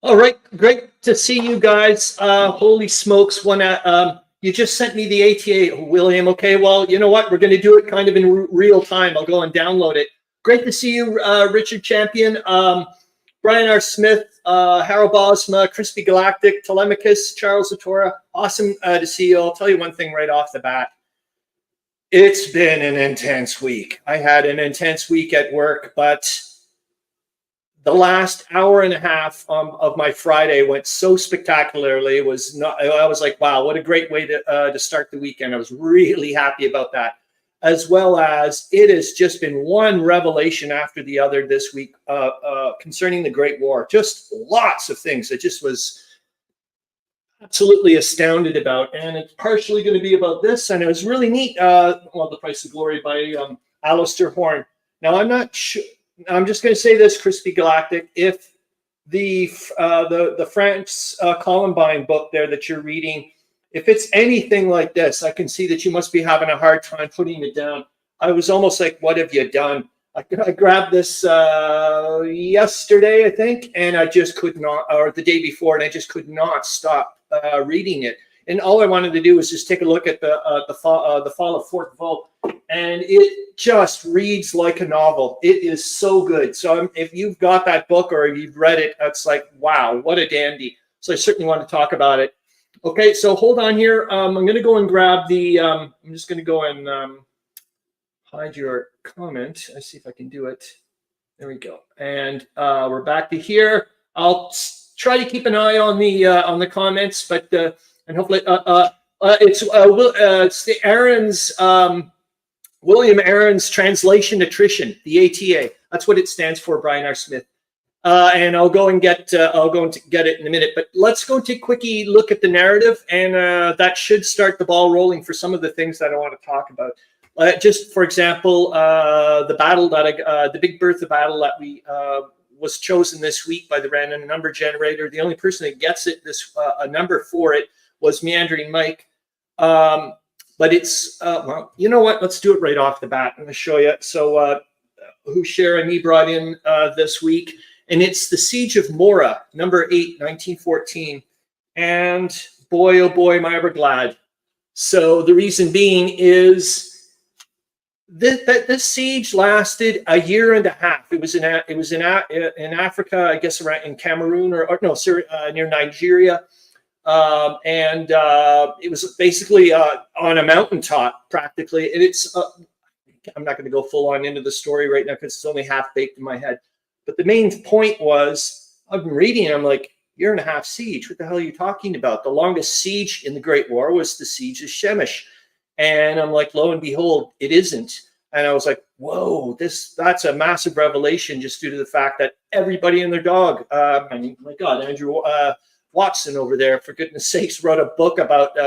All right, great to see you guys. Holy smokes, you just sent me the ATA, William. Okay, well, you know what? We're going to do it kind of in real time. I'll go and download it. Great to see you, Richard Champion, Brian R. Smith, Harold Bosma, Crispy Galactic, Tolemykus, Charles Latora. Awesome to see you. I'll tell you one thing right off the bat. It's been an intense week. I had an intense week at work, but the last hour and a half of my Friday went so spectacularly. It was not. I was like, wow, what a great way to start the weekend. I was really happy about that, as well as it has just been one revelation after the other this week concerning the Great War. Just lots of things. It just was absolutely astounded about, and it's partially going to be about this. And it was really neat. Well, The Price of Glory by Alistair Horn. Now, I'm not sure. I'm just going to say this, Crispy Galactic. If the France Columbine book there that you're reading, if it's anything like this, I can see that you must be having a hard time putting it down. I was almost like, what have you done? I grabbed this yesterday, I think, and I just could not, or the day before, and I just could not stop reading it. And all I wanted to do was just take a look at the fall of Fort Vaux, and it just reads like a novel. It is so good. So if you've got that book or you've read it, it's like, wow, what a dandy. So I certainly want to talk about it. Okay, so hold on here. I'm going to go and grab the, I'm just going to go and hide your comment. Let's see if I can do it. There we go. And we're back to here. I'll try to keep an eye on the comments, but and hopefully it's the Arends, William Arends Translation Attrition, the ATA. That's what it stands for, Brian R. Smith. And I'll go and get it in a minute. But let's go take a quickie look at the narrative, and that should start the ball rolling for some of the things that I want to talk about. Just for example, the battle that the Big Bertha battle that we was chosen this week by the random number generator. The only person that gets it a number for it was Meandering Mike. But it's, well, you know what? Let's do it right off the bat. I'm going to show you. So Hushar and me brought in this week, and it's the Siege of Mora, number 8, 1914. And boy, oh boy, am I ever glad. So the reason being is that this siege lasted a year and a half. It was in Africa, I guess, around in Cameroon or no, near Nigeria. And it was basically on a mountaintop practically. And it's, I'm not going to go full on into the story right now because it's only half baked in my head. But the main point was, I've been reading, and I'm like, year and a half siege. What the hell are you talking about? The longest siege in the Great War was the siege of Shemesh. And I'm like, lo and behold, it isn't. And I was like, whoa, that's a massive revelation just due to the fact that everybody and their dog, I mean, my God, Andrew Watson over there, for goodness sakes, wrote a book about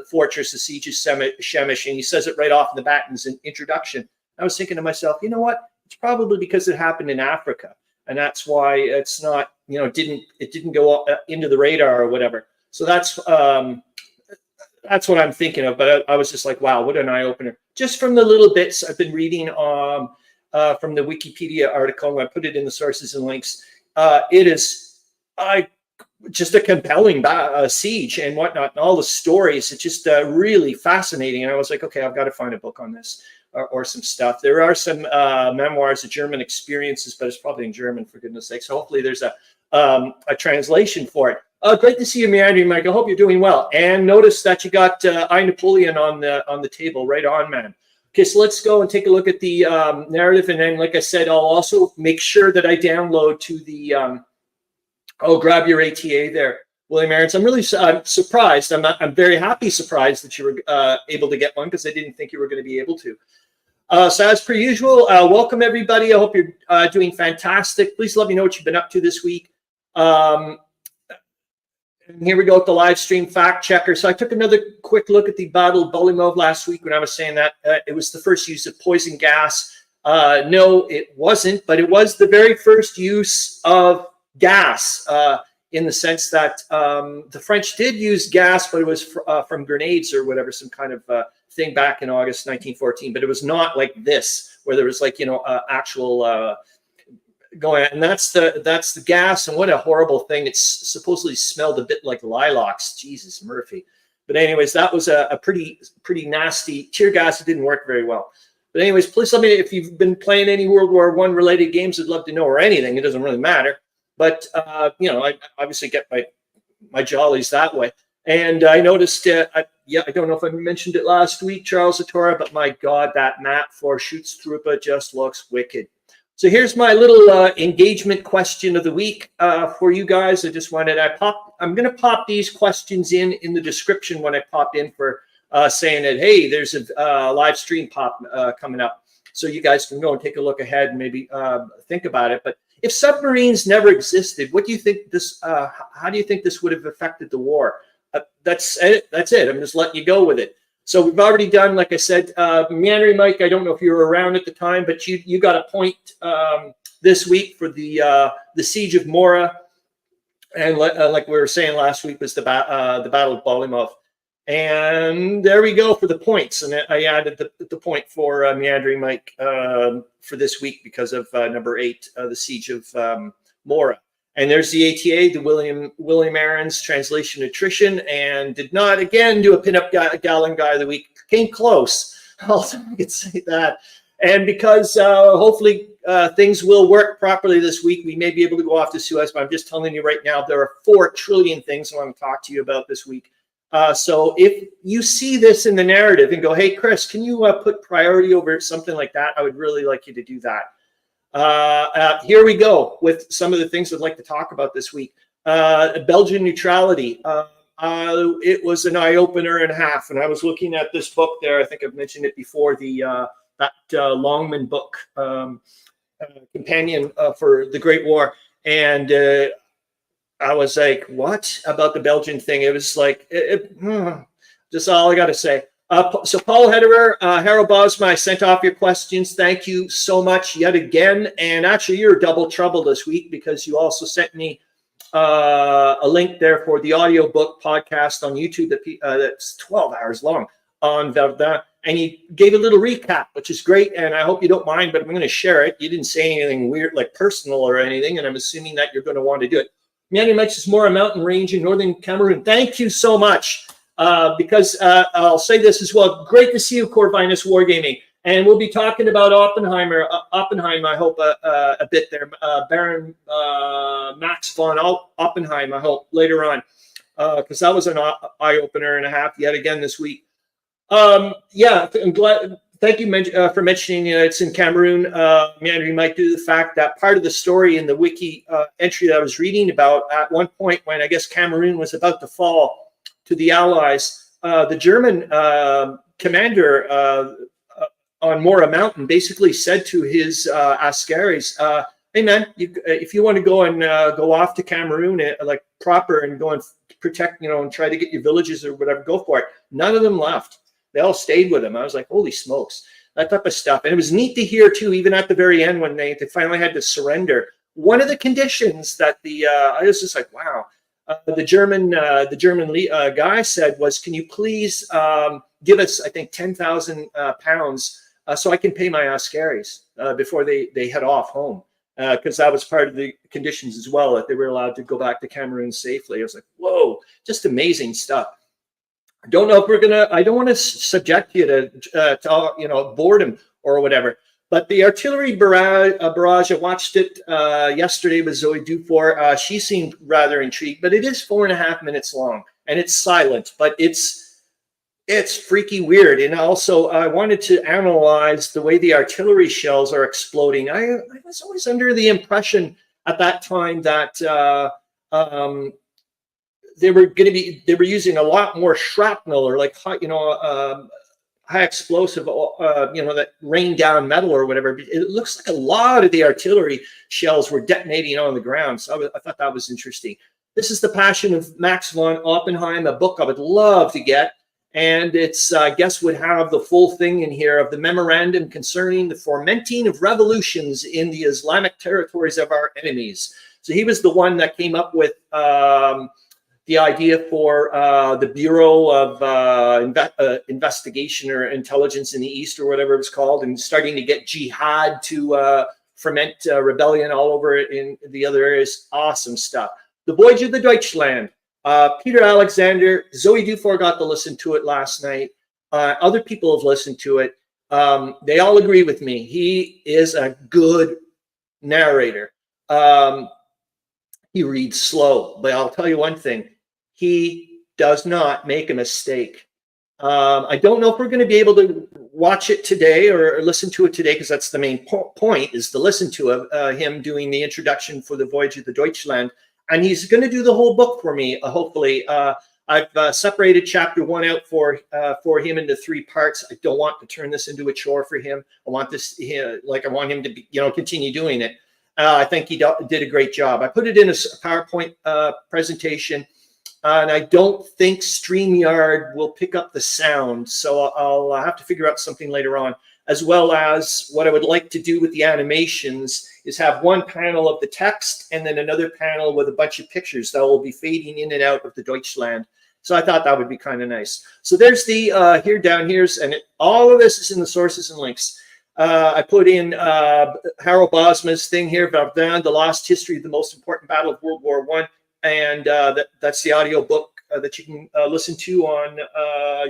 Fortress, the Siege of Shemesh, and he says it right off in the bat in his introduction. I was thinking to myself, you know what? It's probably because it happened in Africa, and that's why it's not, you know, it didn't go into the radar or whatever. So that's what I'm thinking of. But I was just like, wow, what an eye opener! Just from the little bits I've been reading from the Wikipedia article, I put it in the sources and links. It is just a compelling siege and whatnot, and all the stories. It's just really fascinating. And I was like, okay, I've got to find a book on this or some stuff. There are some memoirs of German experiences, but it's probably in German, for goodness sakes. So hopefully there's a translation for it. Great to see you, Meandering Mike. I hope you're doing well. And notice that you got I, Napoleon on the table. Right on, man. Okay, so let's go and take a look at the narrative. And then, like I said, I'll also make sure that I download to the grab your ATA there, William Arends. I'm really surprised. I'm very happy surprised that you were able to get one, because I didn't think you were going to be able to. So as per usual, welcome everybody. I hope you're doing fantastic. Please let me know what you've been up to this week. And here we go with the live stream fact checker. So I took another quick look at the Battle of Bolimov last week when I was saying that it was the first use of poison gas. No, it wasn't, but it was the very first use of gas in the sense that the French did use gas, but it was from grenades or whatever, some kind of thing back in August 1914. But it was not like this, where there was, like, you know, actual going on. And that's the gas. And what a horrible thing. It's supposedly smelled a bit like lilacs. Jesus, Murphy. But anyways, that was a pretty nasty tear gas. It didn't work very well. But anyways, please let me know if you've been playing any World War I related games. I'd love to know, or anything. It doesn't really matter. But you know, I obviously get my jollies that way. And I noticed, I don't know if I mentioned it last week, Charles Atora, but my God, that map for Schutztruppe just looks wicked. So here's my little engagement question of the week for you guys. I just wanted, I'm going to pop these questions in the description when I pop in for saying that, hey, there's a live stream coming up. So you guys can go and take a look ahead and maybe think about it. But if submarines never existed, what do you think this, how do you think this would have affected the war? That's it. I'm just letting you go with it. So we've already done, like I said, Meandering Mike, I don't know if you were around at the time, but you got a point this week for the siege of Mora. And like we were saying last week was the Battle of Bolimov. And there we go for the points. And I added the point for Meandering Mike for this week because of number 8, the siege of Mora. And there's the ATA, the William Arends translation attrition, and did not again do a pinup gallon guy of the week. Came close. Also, I could say that. And because hopefully things will work properly this week, we may be able to go off to Suez. But I'm just telling you right now, there are 4 trillion things I want to talk to you about this week. So if you see this in the narrative and go, hey, Chris, can you put priority over something like that? I would really like you to do that. Here we go with some of the things I'd like to talk about this week. Belgian neutrality. It was an eye-opener and a half. And I was looking at this book there. I think I've mentioned it before, that Longman book, companion for the Great War. And I was like, what about the Belgian thing? It was like, just all I got to say. So Paul Hederer, Harold Bosma, I sent off your questions. Thank you so much yet again. And actually, you're double trouble this week because you also sent me a link there for the audiobook podcast on YouTube that's 12 hours long on BERTHA. And you gave a little recap, which is great. And I hope you don't mind, but I'm going to share it. You didn't say anything weird, like personal or anything. And I'm assuming that you're going to want to do it. Meandering Mike is more a mountain range in northern Cameroon. Thank you so much. Because I'll say this as well. Great to see you, Corvinus Wargaming. And we'll be talking about Oppenheim, I hope, a bit there. Baron Max von Oppenheim, I hope, later on. Because that was an eye-opener and a half yet again this week. Yeah, I'm glad. Thank you for mentioning it's in Cameroon. Meandering Mike, due to the fact that part of the story in the wiki entry that I was reading about at one point when I guess Cameroon was about to fall to the Allies, the German commander on Mora Mountain basically said to his Askaris, hey man, if you want to go and go off to Cameroon like proper and go and protect, and try to get your villages or whatever, go for it. None of them left. They all stayed with him. I was like, holy smokes, that type of stuff. And it was neat to hear too, even at the very end when they finally had to surrender. One of the conditions that I was just like, wow. The German guy said was, can you please give us, I think, 10,000 pounds so I can pay my Askaris before they head off home, because that was part of the conditions as well, that they were allowed to go back to Cameroon safely. I was like, whoa, just amazing stuff. I don't know if I don't want to subject you to boredom or whatever. But the artillery barrage, I watched it yesterday with Zoe Dufour. She seemed rather intrigued, but it is 4.5 minutes long, and it's silent, but it's freaky weird. And also, I wanted to analyze the way the artillery shells are exploding. I was always under the impression at that time that they were using a lot more shrapnel or like high explosive, that rain down metal or whatever. It looks like a lot of the artillery shells were detonating on the ground. So I thought that was interesting. This is The Passion of Max von Oppenheim, a book I would love to get. And it's, I guess, would have the full thing in here of the memorandum concerning the fomenting of revolutions in the Islamic territories of our enemies. So he was the one that came up with the idea for the Bureau of Investigation or Intelligence in the East or whatever it was called, and starting to get jihad to ferment rebellion all over in the other areas. Awesome stuff. The Voyage of the Deutschland. Peter Alexander, Zoe Dufour got to listen to it last night. Other people have listened to it. They all agree with me. He is a good narrator. He reads slow, but I'll tell you one thing. He does not make a mistake. I don't know if we're going to be able to watch it today or listen to it today, because that's the main point, is to listen to him doing the introduction for the Voyage of the Deutschland. And he's going to do the whole book for me, hopefully. I've separated chapter 1 out for him into 3 parts. I don't want to turn this into a chore for him. I want this, I want him to be, continue doing it. I think he did a great job. I put it in a PowerPoint presentation, and I don't think StreamYard will pick up the sound. So I'll have to figure out something later on, as well as what I would like to do with the animations is have one panel of the text and then another panel with a bunch of pictures that will be fading in and out of the Deutschland. So I thought that would be kind of nice. So there's the here, down here's, and all of this is in the sources and links. I put in Harold Bosma's thing here, Verdun, The Lost History of the Most Important Battle of World War I. And that's the audio book that you can listen to on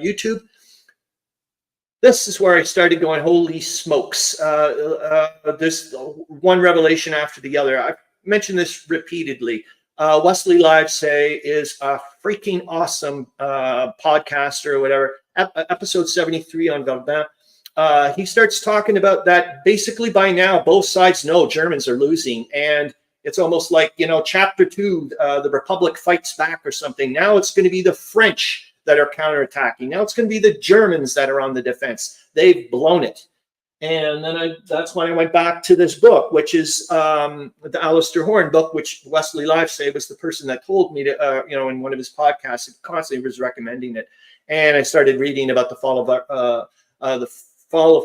YouTube. This is where I started going, holy smokes. There's one revelation after the other. I've mentioned this repeatedly. Wesley Livesay is a freaking awesome podcaster or whatever. Episode 73 on Verdun. He starts talking about that basically by now, both sides know Germans are losing. And it's almost like, chapter 2, the Republic fights back or something. Now it's going to be the French that are counterattacking. Now it's going to be the Germans that are on the defense. They've blown it. And then that's when I went back to this book, which is the Alistair Horn book, which Wesley Livesay was the person that told me to, in one of his podcasts, it constantly was recommending it. And I started reading about the fall of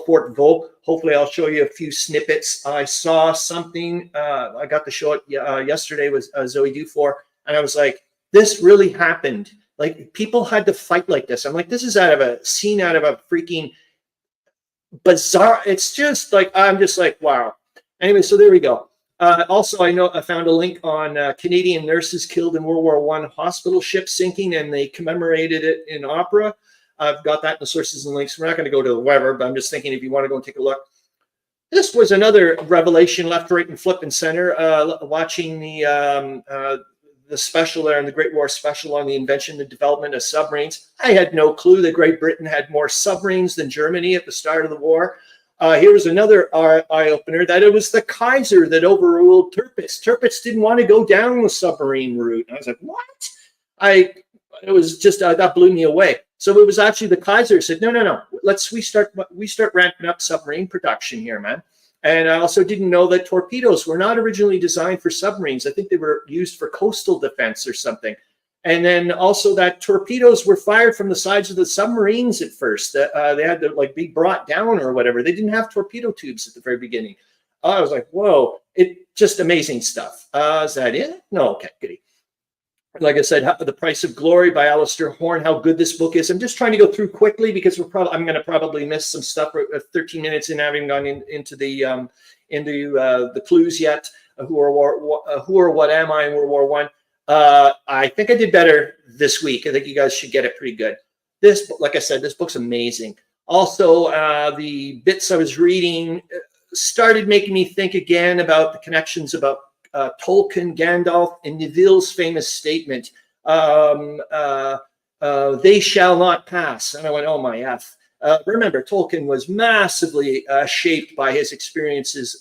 Fort Vaux. Hopefully I'll show you a few snippets. I saw something, I got to show it yesterday with Zoe Dufour, and I was like, this really happened. Like, people had to fight like this. I'm like, this is out of a scene out of a freaking bizarre, it's just like, I'm just like, wow. Anyway, so there we go. Also, I found a link on Canadian nurses killed in World War I hospital ship sinking, and they commemorated it in opera. I've got that in the sources and links. We're not going to go to the Weber, but I'm just thinking if you want to go and take a look. This was another revelation, left, right, and flip and center. Watching the special there in the Great War special on the invention and development of submarines. I had no clue that Great Britain had more submarines than Germany at the start of the war. Here was another eye-opener, that it was the Kaiser that overruled Tirpitz. Tirpitz didn't want to go down the submarine route. And I was like, what? It was just, that blew me away. So it was actually the Kaiser said, no, we start ramping up submarine production here, man. And I also didn't know that torpedoes were not originally designed for submarines. I think they were used for coastal defense or something. And then also that torpedoes were fired from the sides of the submarines at first. They had to be brought down or whatever. They didn't have torpedo tubes at the very beginning. I was like, whoa, just amazing stuff. Is that it? No, okay, goody. Like I said, The Price of Glory by Alistair Horn, how good this book is. I'm just trying to go through quickly because I'm going to probably miss some stuff. 13 minutes in, having gone into the clues yet. Who or what am I in World War I? I think I did better this week. I think you guys should get it pretty good. This, like I said, this book's amazing. Also, the bits I was reading started making me think again about the connections about Tolkien, Gandalf, and Neville's famous statement, they shall not pass. And I went, oh my F. Remember, Tolkien was massively shaped by his experiences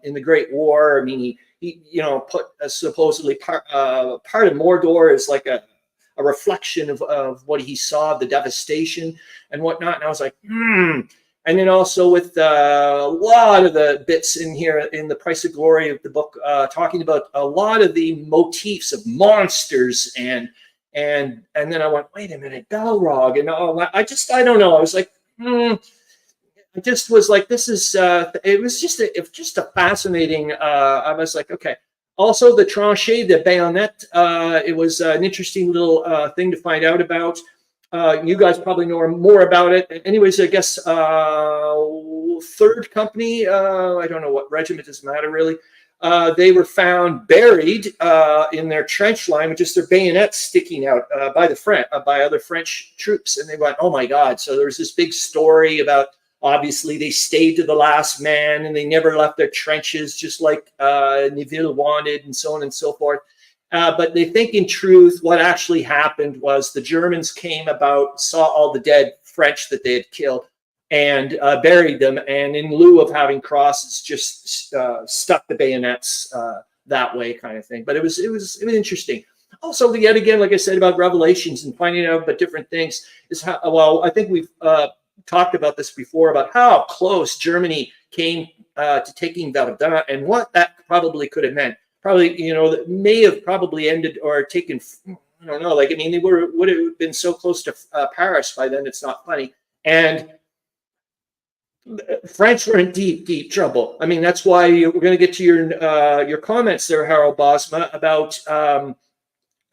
in the Great War. I mean, he put supposedly part of Mordor as like a reflection of what he saw, the devastation and whatnot. And I was like, And then also with a lot of the bits in here in The Price of Glory of the book, talking about a lot of the motifs of monsters and then I went, wait a minute, Balrog and all that. I don't know. I was like, I just was like, this is it was just a fascinating. I was like, okay. Also, the tranchée, the bayonet. It was an interesting little thing to find out about. You guys probably know more about it. Anyways, I guess 3rd Company, I don't know what regiment, doesn't matter really. They were found buried in their trench line with just their bayonets sticking out by other French troops. And they went, oh my God. So there was this big story about, obviously, they stayed to the last man and they never left their trenches, just like Neville wanted, and so on and so forth. But they think in truth, what actually happened was the Germans came about, saw all the dead French that they had killed, and buried them, and in lieu of having crosses, just stuck the bayonets that way, kind of thing. But it was interesting. Also, yet again, like I said about Revelations and finding out about different things, is how, well, I think we've talked about this before, about how close Germany came to taking Verdun, and what that probably could have meant. Probably, you know, that may have probably ended or taken, I don't know, like, I mean, they would have been so close to Paris by then, it's not funny. And French were in deep, deep trouble. I mean, that's why we're going to get to your comments there, Harold Bosma, about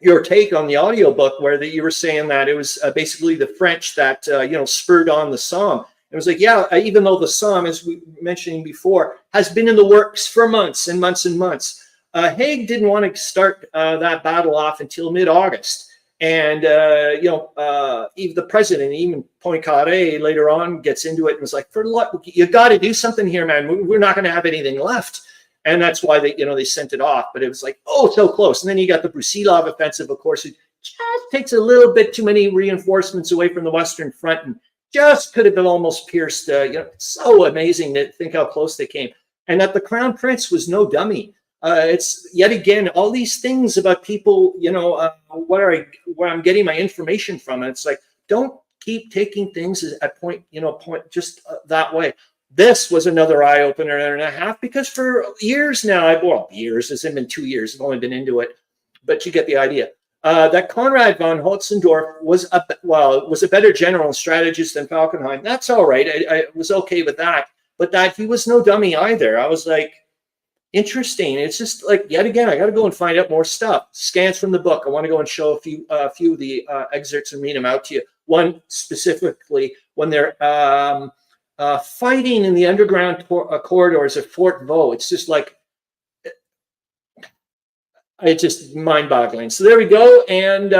your take on the audiobook, where you were saying that it was basically the French that, you know, spurred on the Somme. It was like, yeah, even though the Somme, as we were mentioning before, has been in the works for months and months and months. Haig didn't want to start that battle off until mid-August. And, you know, even the president, even Poincaré later on gets into it and was like, for what, you got to do something here, man. We're not going to have anything left. And that's why they, you know, they sent it off. But it was like, oh, so close. And then you got the Brusilov offensive, of course, it just takes a little bit too many reinforcements away from the Western Front and just could have been almost pierced. You know, it's so amazing to think how close they came. And that the Crown Prince was no dummy. It's yet again all these things about people, you know, where I'm getting my information from. And it's like, don't keep taking things at point just that way. This was another eye opener and a half, because for years now, well, years, it's been 2 years, I've only been into it, but you get the idea. That Conrad von Hotzendorf was a better general and strategist than Falkenhayn. That's all right. I was okay with that, but that he was no dummy either. I was like, interesting. It's just like, yet again, I got to go and find out more stuff. Scans from the book. I want to go and show a few of the excerpts and read them out to you. One specifically when they're fighting in the underground corridors of Fort Vaux. It's just like, it's just mind-boggling. So there we go. And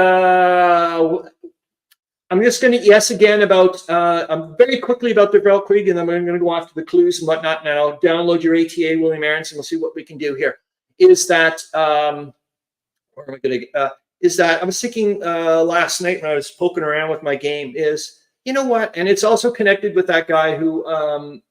I'm just going to yes again about very quickly about the Weltkrieg, and then I'm going to go off to the clues and whatnot. Now download your ATA, William Arends, and we'll see what we can do here. Is that where am I going to? Is that I was thinking last night when I was poking around with my game, is, you know what? And it's also connected with that guy who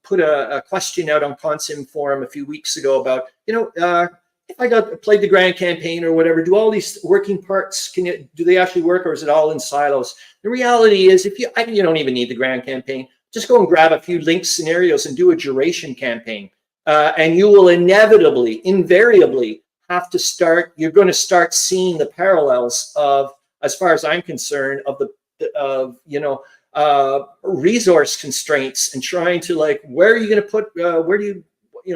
put a question out on Consim Forum a few weeks ago about, you know, if I played the Grand Campaign or whatever, do all these working parts, do they actually work, or is it all in silos? The reality is, if you don't even need the Grand Campaign, just go and grab a few linked scenarios and do a duration campaign, and you will invariably have to start. You're going to start seeing the parallels of, as far as I'm concerned, of resource constraints, and trying to, like, where are you going to put, where do you,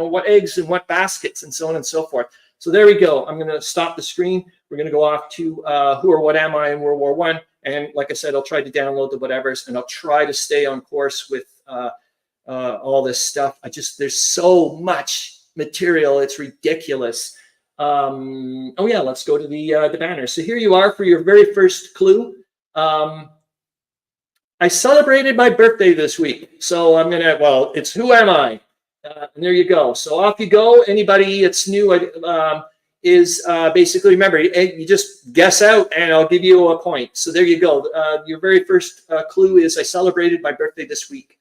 what eggs and what baskets, and so on and so forth. So there we go. I'm going to stop the screen. We're going to go off to Who or What Am I in World War I. And like I said, I'll try to download the whatevers, and I'll try to stay on course with all this stuff. There's so much material. It's ridiculous. Oh yeah, let's go to the banner. So here you are for your very first clue. I celebrated my birthday this week. So I'm going to, it's Who Am I? And there you go. So off you go. Anybody that's new is basically, remember, you just guess out and I'll give you a point. So there you go. Your very first clue is I celebrated my birthday this week.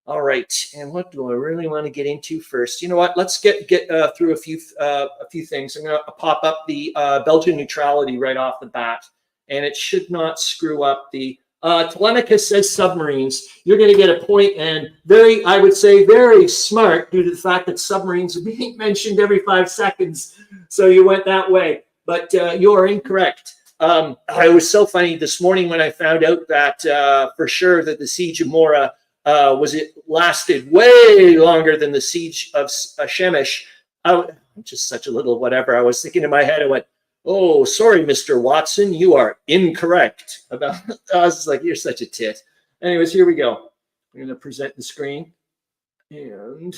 All right. And what do I really want to get into first? You know what? Let's get through a few things. I'm going to pop up the Belgian neutrality right off the bat, and it should not screw up the Tolemykus says submarines. You're going to get a point, and I would say very smart, due to the fact that submarines are being mentioned every 5 seconds. So you went that way, but you are incorrect. It was so funny this morning when I found out that for sure that the siege of Mora lasted way longer than the siege of Przemyśl. I'm just such a little whatever. I was thinking in my head, I went, oh, sorry, Mr. Watson, you are incorrect. I was like, you're such a tit. Anyways, here we go. I'm going to present the screen. And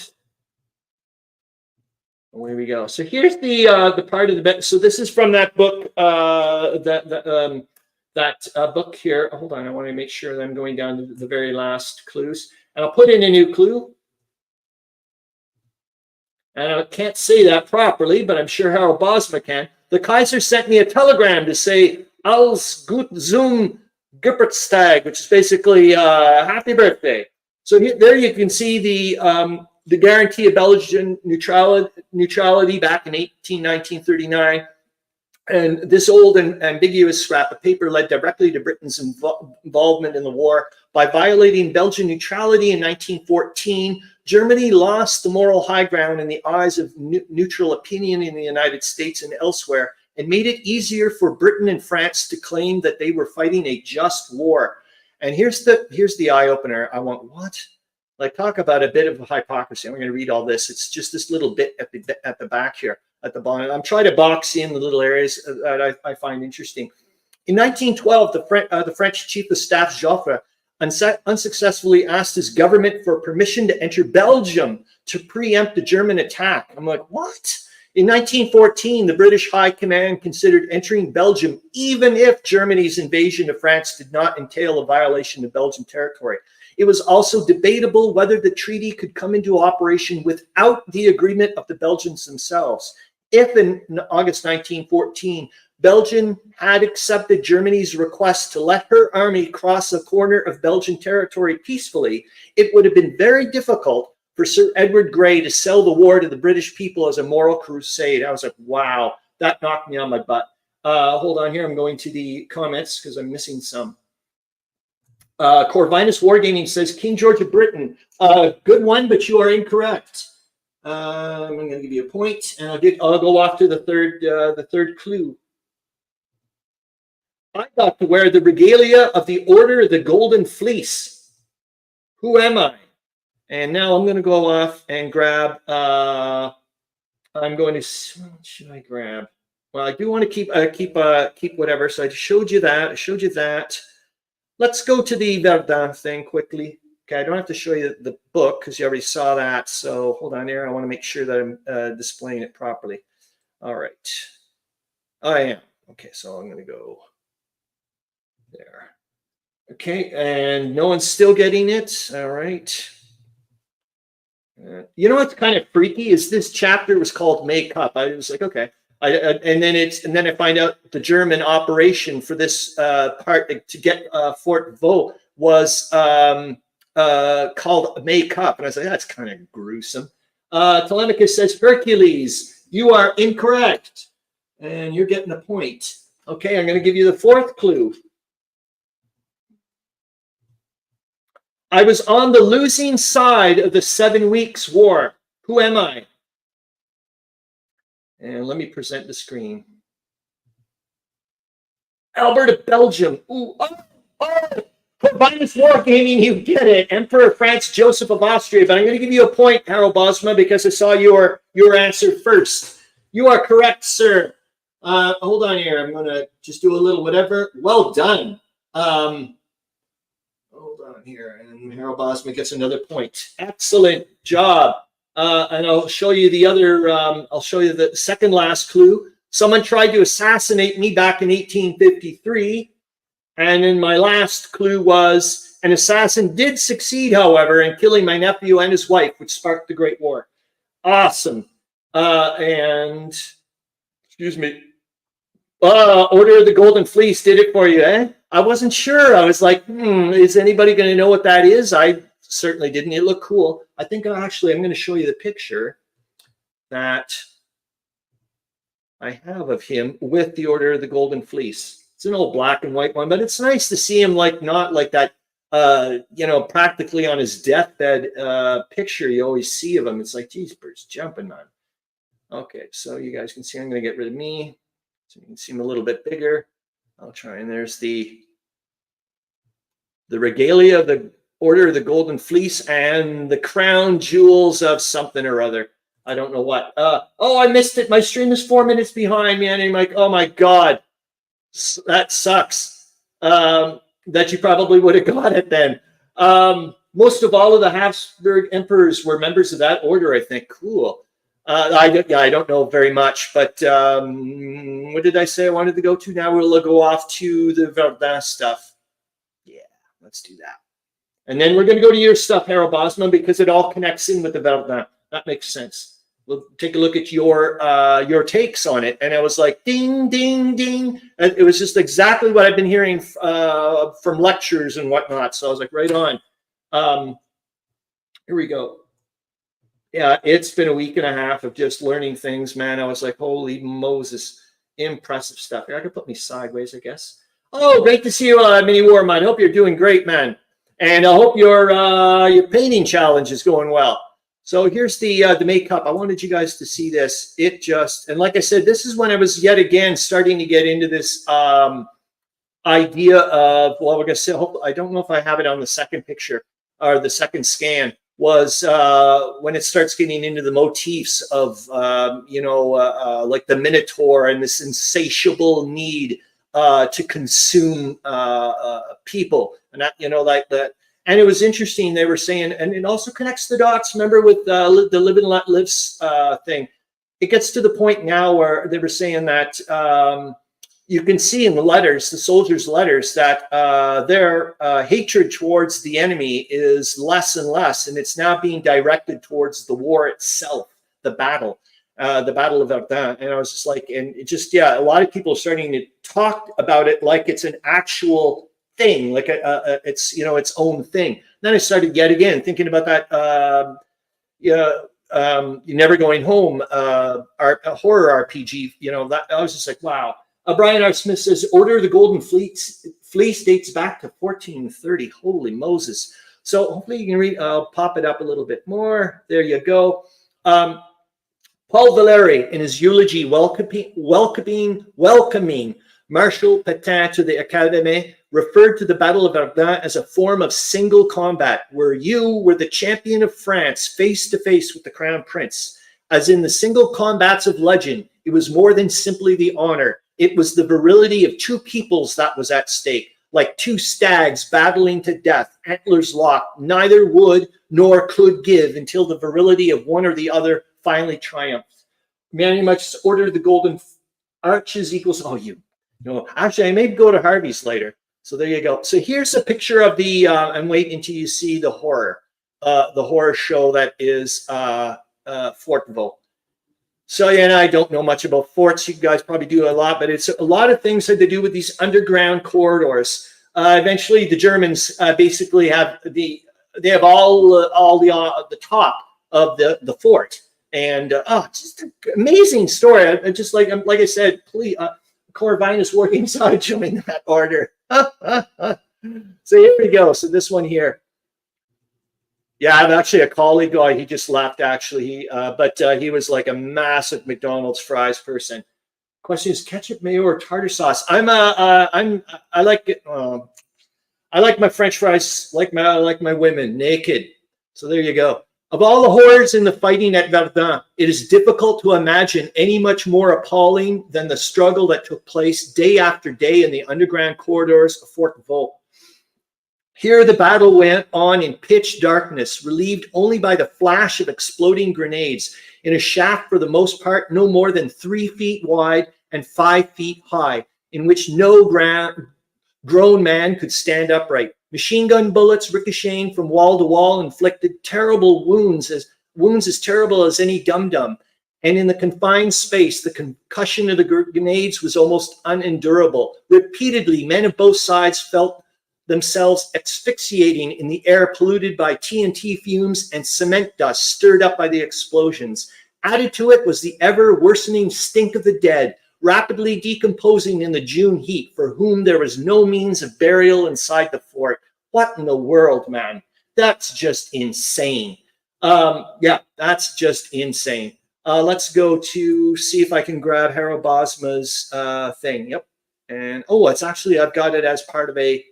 away we go. So here's the part of the so this is from that book book here. Hold on, I want to make sure that I'm going down to the very last clues, and I'll put in a new clue. And I can't say that properly, but I'm sure Harold Bosma can. The Kaiser sent me a telegram to say Als gut zum Geburtstag, which is basically happy birthday. So there you can see the guarantee of Belgian neutrality back in 1939. And this old and ambiguous scrap of paper led directly to Britain's involvement in the war. By violating Belgian neutrality in 1914, Germany lost the moral high ground in the eyes of neutral opinion in the United States and elsewhere, and made it easier for Britain and France to claim that they were fighting a just war. And here's the eye-opener. I want, what? Like, talk about a bit of hypocrisy. I'm going to read all this. It's just this little bit at the back here, at the bottom. I'm trying to box in the little areas that I find interesting. In 1912, the French Chief of Staff, Joffre, unsuccessfully asked his government for permission to enter Belgium to preempt the German attack. I'm like, what? In 1914, the British High Command considered entering Belgium even if Germany's invasion of France did not entail a violation of Belgian territory. It was also debatable whether the treaty could come into operation without the agreement of the Belgians themselves. If in August 1914, Belgium had accepted Germany's request to let her army cross a corner of Belgian territory peacefully, it would have been very difficult for Sir Edward Grey to sell the war to the British people as a moral crusade. I was like, wow, that knocked me on my butt. Hold on here. I'm going to the comments because I'm missing some. Corvinus Wargaming says, King George of Britain. Good one, but you are incorrect. I'm going to give you a point, and I'll go off to the third clue. I got to wear the regalia of the Order of the Golden Fleece. Who am I? And now I'm going to go off and grab. I'm going to. What should I grab? Well, I do want to keep whatever. So I showed you that. I showed you that. Let's go to the BERTHA thing quickly. Okay, I don't have to show you the book because you already saw that. So hold on here. I want to make sure that I'm displaying it properly. All right. I am. Okay, so I'm going to go there. Okay, and no one's still getting it. All right. You know what's kind of freaky is this chapter was called Make Up. I was like, okay. And then I find out the German operation for this part to get Fort Vaux was called Make Up. And I was like, that's kind of gruesome. Tolemykus says, Hercules, you are incorrect. And you're getting a point. Okay, I'm going to give you the fourth clue. I was on the losing side of the 7 Weeks' War. Who am I? And let me present the screen. Albert of Belgium. Ooh, Corvinus Wargaming, you get it. Emperor of France, Joseph of Austria. But I'm going to give you a point, Harold Bosma, because I saw your answer first. You are correct, sir. Hold on here. I'm going to just do a little whatever. Well done. Hold on here. And Harold Bosma gets another point. Excellent job. And I'll show you the other, I'll show you the second last clue. Someone tried to assassinate me back in 1853. And then my last clue was an assassin did succeed, however, in killing my nephew and his wife, which sparked the Great War. Awesome. And, excuse me, Order of the Golden Fleece did it for you, eh? I wasn't sure. I was like, is anybody going to know what that is? I certainly didn't. It looked cool. I think actually I'm going to show you the picture that I have of him with the Order of the Golden Fleece. It's an old black and white one, but it's nice to see him like not like that, practically on his deathbed picture you always see of him. It's like, geez, birds jumping on. Okay, so you guys can see I'm going to get rid of me. So you can see him a little bit bigger. I'll try, and there's the regalia of the Order of the Golden Fleece and the crown jewels of something or other. I don't know what. Oh, I missed it. My stream is 4 minutes behind, man. And I'm like, oh my God, that sucks. That you probably would have got it then. most of all of the Habsburg emperors were members of that order, I think. Cool. I don't know very much, but what did I say I wanted to go to? Now we'll go off to the Verdun stuff. Yeah, let's do that. And then we're going to go to your stuff, Harold Bosman, because it all connects in with the Verdun. That makes sense. We'll take a look at your takes on it. And I was like, ding, ding, ding. And it was just exactly what I've been hearing from lectures and whatnot. So I was like, right on. Here we go. Yeah, it's been a week and a half of just learning things, man. I was like, holy Moses, impressive stuff. Here, I can put me sideways, I guess. Oh, great to see you, Mini Warman. I hope you're doing great, man. And I hope your painting challenge is going well. So here's the makeup. I wanted you guys to see this. It just, and like I said, this is when I was yet again starting to get into this idea of, well, we're going to say, I don't know if I have it on the second picture or the second scan, was when it starts getting into the motifs of, like the Minotaur and this insatiable need to consume people. And that, like that. And it was interesting. They were saying, and it also connects the dots. Remember with the live and let live thing, it gets to the point now where they were saying that you can see in the letters, the soldiers' letters, that their hatred towards the enemy is less and less, and it's now being directed towards the war itself, the Battle of Verdun. And I was just like, and it just, yeah, a lot of people are starting to talk about it like it's an actual thing, like it's its own thing. Then I started yet again thinking about that. You're Never Going Home, a horror RPG. That I was just like, wow. Brian R. Smith says, Order of the Golden Fleece dates back to 1430. Holy Moses. So hopefully you can read, I'll pop it up a little bit more. There you go. Paul Valéry, in his eulogy, welcoming Marshal Pétain to the Academy, referred to the Battle of Verdun as a form of single combat, where you were the champion of France face to face with the Crown Prince. As in the single combats of legend, it was more than simply the honor. It was the virility of two peoples that was at stake, like two stags battling to death, antlers locked. Neither would nor could give until the virility of one or the other finally triumphed. Very much Order of the Golden Arches equals, actually, I may go to Harvey's later. So there you go. So here's a picture of the, and wait until you see the horror show that is Fort Vaux. So, yeah, and I don't know much about forts. You guys probably do a lot, but it's a lot of things had to do with these underground corridors. Eventually, the Germans basically have they have all the top of the fort, and just an amazing story. I just like I said, please, Corvinus Wargaming ought to join that order. So here we go. So this one here. Yeah, I'm actually a colleague guy. He just left, actually. But he was like a massive McDonald's fries person. Question is, ketchup, mayo, or tartar sauce? I like it. I like my French fries like my women, naked. So there you go. Of all the horrors in the fighting at Verdun, it is difficult to imagine any much more appalling than the struggle that took place day after day in the underground corridors of Fort Vaux. Here the battle went on in pitch darkness, relieved only by the flash of exploding grenades, in a shaft for the most part no more than 3 feet wide and 5 feet high, in which no grown man could stand upright. Machine gun bullets ricocheting from wall to wall inflicted terrible wounds as terrible as any dum-dum. And in the confined space, the concussion of the grenades was almost unendurable. Repeatedly, men of both sides felt themselves asphyxiating in the air polluted by TNT fumes and cement dust stirred up by the explosions. Added to it was the ever worsening stink of the dead, rapidly decomposing in the June heat, for whom there was no means of burial inside the fort. What in the world, man? That's just insane. Yeah, that's just insane. Let's go to see if I can grab Harold Bosma's thing. Yep. And it's actually, I've got it as part of a,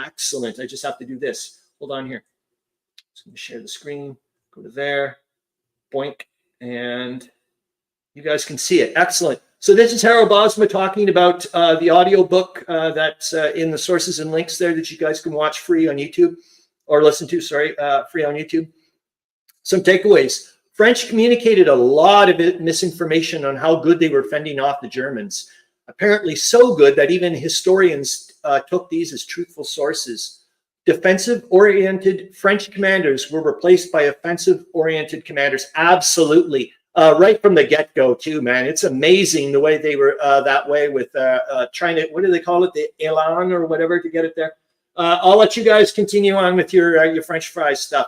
excellent. I just have to do this. Hold on here. Just going to share the screen, go to there, boink, and you guys can see it. Excellent. So this is Harold Bosma talking about the audio book that's in the sources and links there that you guys can watch free on YouTube or listen to, sorry, free on YouTube. Some takeaways. French communicated a lot of misinformation on how good they were fending off the Germans. Apparently so good that even historians took these as truthful sources. Defensive-oriented French commanders were replaced by offensive-oriented commanders. Absolutely. Right from the get-go, too, man. It's amazing the way they were that way with trying to, what do they call it? The élan or whatever to get it there. I'll let you guys continue on with your French fries stuff.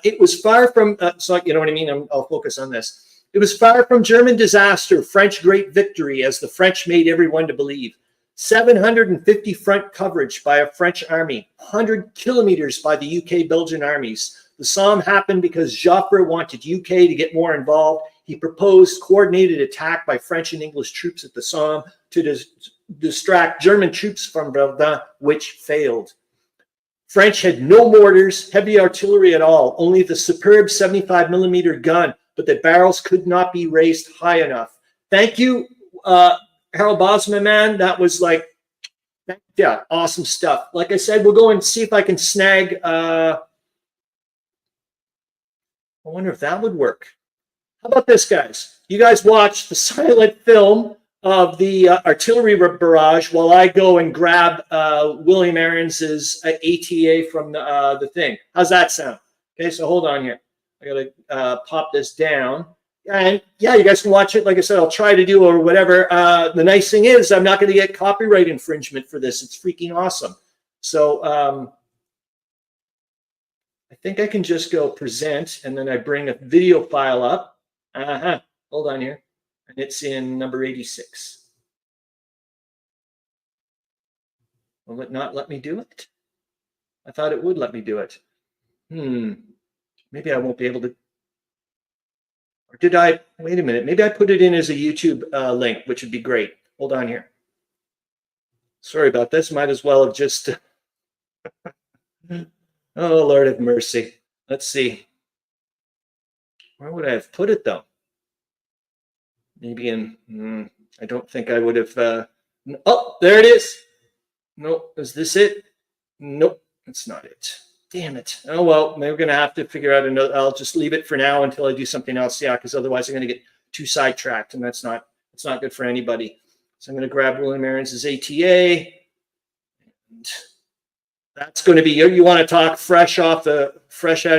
It was far from, so you know what I mean? I'll focus on this. It was far from German disaster, French great victory, as the French made everyone to believe. 750 front coverage by a French army, 100 kilometers by the UK-Belgian armies. The Somme happened because Joffre wanted UK to get more involved. He proposed coordinated attack by French and English troops at the Somme to distract German troops from Verdun, which failed. French had no mortars, heavy artillery at all, only the superb 75mm gun, but the barrels could not be raised high enough. Thank you, Harold Bosma, man. That was like, yeah, awesome stuff. Like I said, we'll go and see if I can snag, I wonder if that would work. How about this, guys? You guys watch the silent film of the artillery barrage while I go and grab William Arends' ATA from the thing. How's that sound? Okay, so hold on here. I gotta pop this down. And yeah, you guys can watch it. Like I said, I'll try to do or whatever. The nice thing is I'm not going to get copyright infringement for this. It's freaking awesome. So I think I can just go present, and then I bring a video file up. Hold on here. And it's in number 86. Will it not let me do it? I thought it would let me do it. Maybe I won't be able to. Or did I? Wait a minute. Maybe I put it in as a YouTube link, which would be great. Hold on here. Sorry about this. Might as well have just. Oh, Lord have mercy. Let's see. Where would I have put it, though? Maybe in. I don't think I would have. Oh, there it is. Nope. Is this it? Nope. That's not it. Damn it. Oh, well, maybe we're going to have to figure out another. I'll just leave it for now until I do something else. Yeah, because otherwise I'm going to get too sidetracked, and that's not good for anybody. So I'm going to grab William Arends' ATA. And that's going to be, you want to talk fresh out of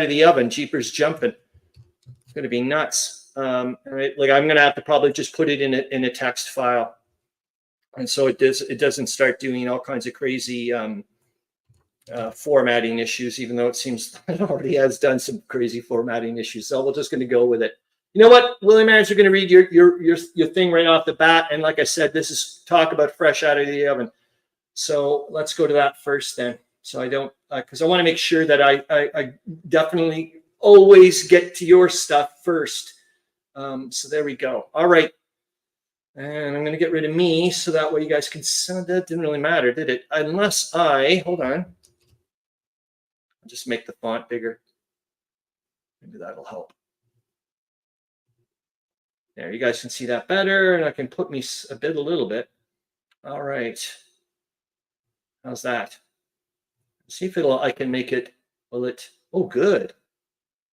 the oven, jeepers jumping. It's going to be nuts. Right? Like I'm going to have to probably just put it in a text file. And so it doesn't start doing all kinds of crazy formatting issues, even though it seems it already has done some crazy formatting issues. So we're just going to go with it. You know what, William Arends, we're going to read your thing right off the bat. And like I said, this is talk about fresh out of the oven. So let's go to that first then. So I don't, because I want to make sure that I definitely always get to your stuff first. So there we go. All right. And I'm going to get rid of me so that way you guys can, that didn't really matter, did it? Unless hold on. I'll just make the font bigger. Maybe that'll help. There, you guys can see that better, and I can put me a little bit. All right. How's that? See if I can make it, oh, good.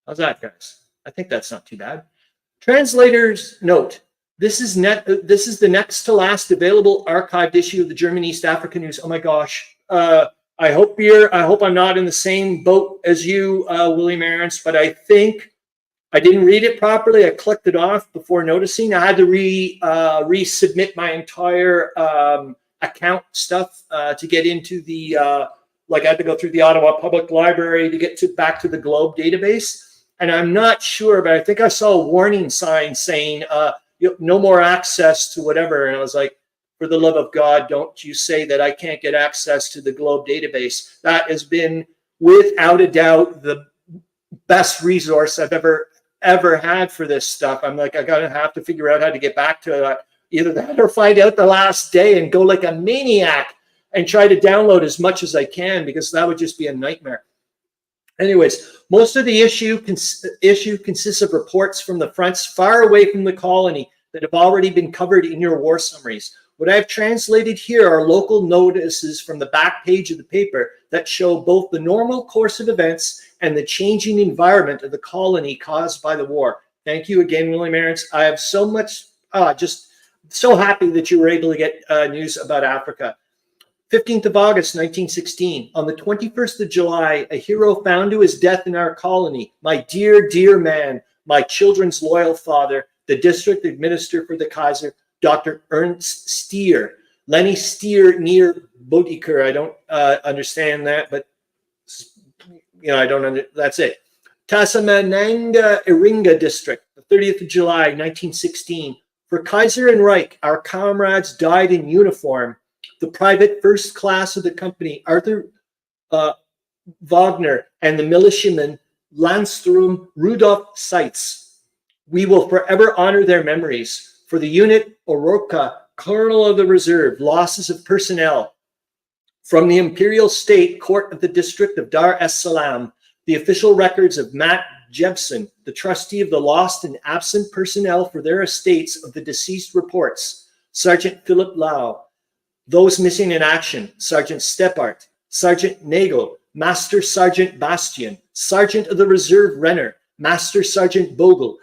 How's that, guys? I think that's not too bad. Translator's note. This is the next to last available archived issue of the German East Africa News. Oh my gosh. I hope I'm not in the same boat as you, William Arends, but I think I didn't read it properly. I clicked it off before noticing. I had to resubmit my entire account stuff to get into the I had to go through the Ottawa Public Library to get back to the Globe database. And I'm not sure, but I think I saw a warning sign saying no more access to whatever. And I was like, for the love of God, don't you say that I can't get access to the Globe database. That has been, without a doubt, the best resource I've ever had for this stuff. I'm like, I gotta have to figure out how to get back to either that or find out the last day and go like a maniac and try to download as much as I can, because that would just be a nightmare. Anyways, most of the issue consists of reports from the fronts far away from the colony that have already been covered in your war summaries. What I have translated here are local notices from the back page of the paper that show both the normal course of events and the changing environment of the colony caused by the war. Thank you again, William Arends. I have so much, just so happy that you were able to get news about Africa. 15th of August, 1916. On the 21st of July, a hero found to his death in our colony. My dear, dear man, my children's loyal father, the district administrator for the Kaiser, Dr. Ernst Stier. Lenny Stier near Botiker. I don't understand that, but I don't that's it. Tasmananga Iringa district, the 30th of July, 1916. For Kaiser and Reich, our comrades died in uniform. The private first class of the company, Arthur Wagner, and the militiaman Landsturm Rudolf Seitz. We will forever honor their memories. For the unit, Oroka, Colonel of the Reserve, losses of personnel. From the Imperial State Court of the District of Dar es Salaam, the official records of Matt Jebson, the trustee of the lost and absent personnel for their estates of the deceased reports. Sergeant Philip Lau. Those missing in action, Sergeant Steppart, Sergeant Nagel, Master Sergeant Bastian, Sergeant of the Reserve Renner, Master Sergeant Bogle,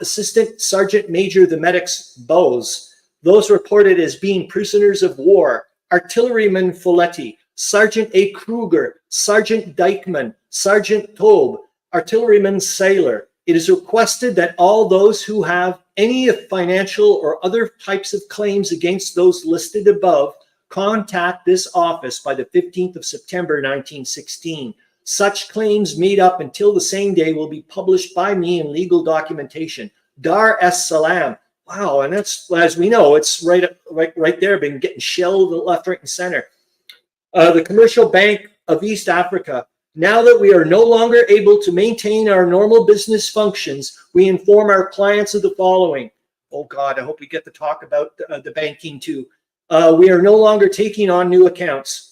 Assistant Sergeant Major the medics Bose. Those reported as being prisoners of war, Artilleryman Folletti, Sergeant A. Kruger, Sergeant Dykman, Sergeant Tobe, Artilleryman Sailor. It is requested that all those who have any financial or other types of claims against those listed above contact this office by the 15th of September, 1916. Such claims made up until the same day will be published by me in legal documentation. Dar es Salaam. Wow, and that's, as we know, it's right there, been getting shelled left, right, and center. The Commercial Bank of East Africa. Now that we are no longer able to maintain our normal business functions, we inform our clients of the following. Oh God, I hope we get to talk about the banking too. We are no longer taking on new accounts.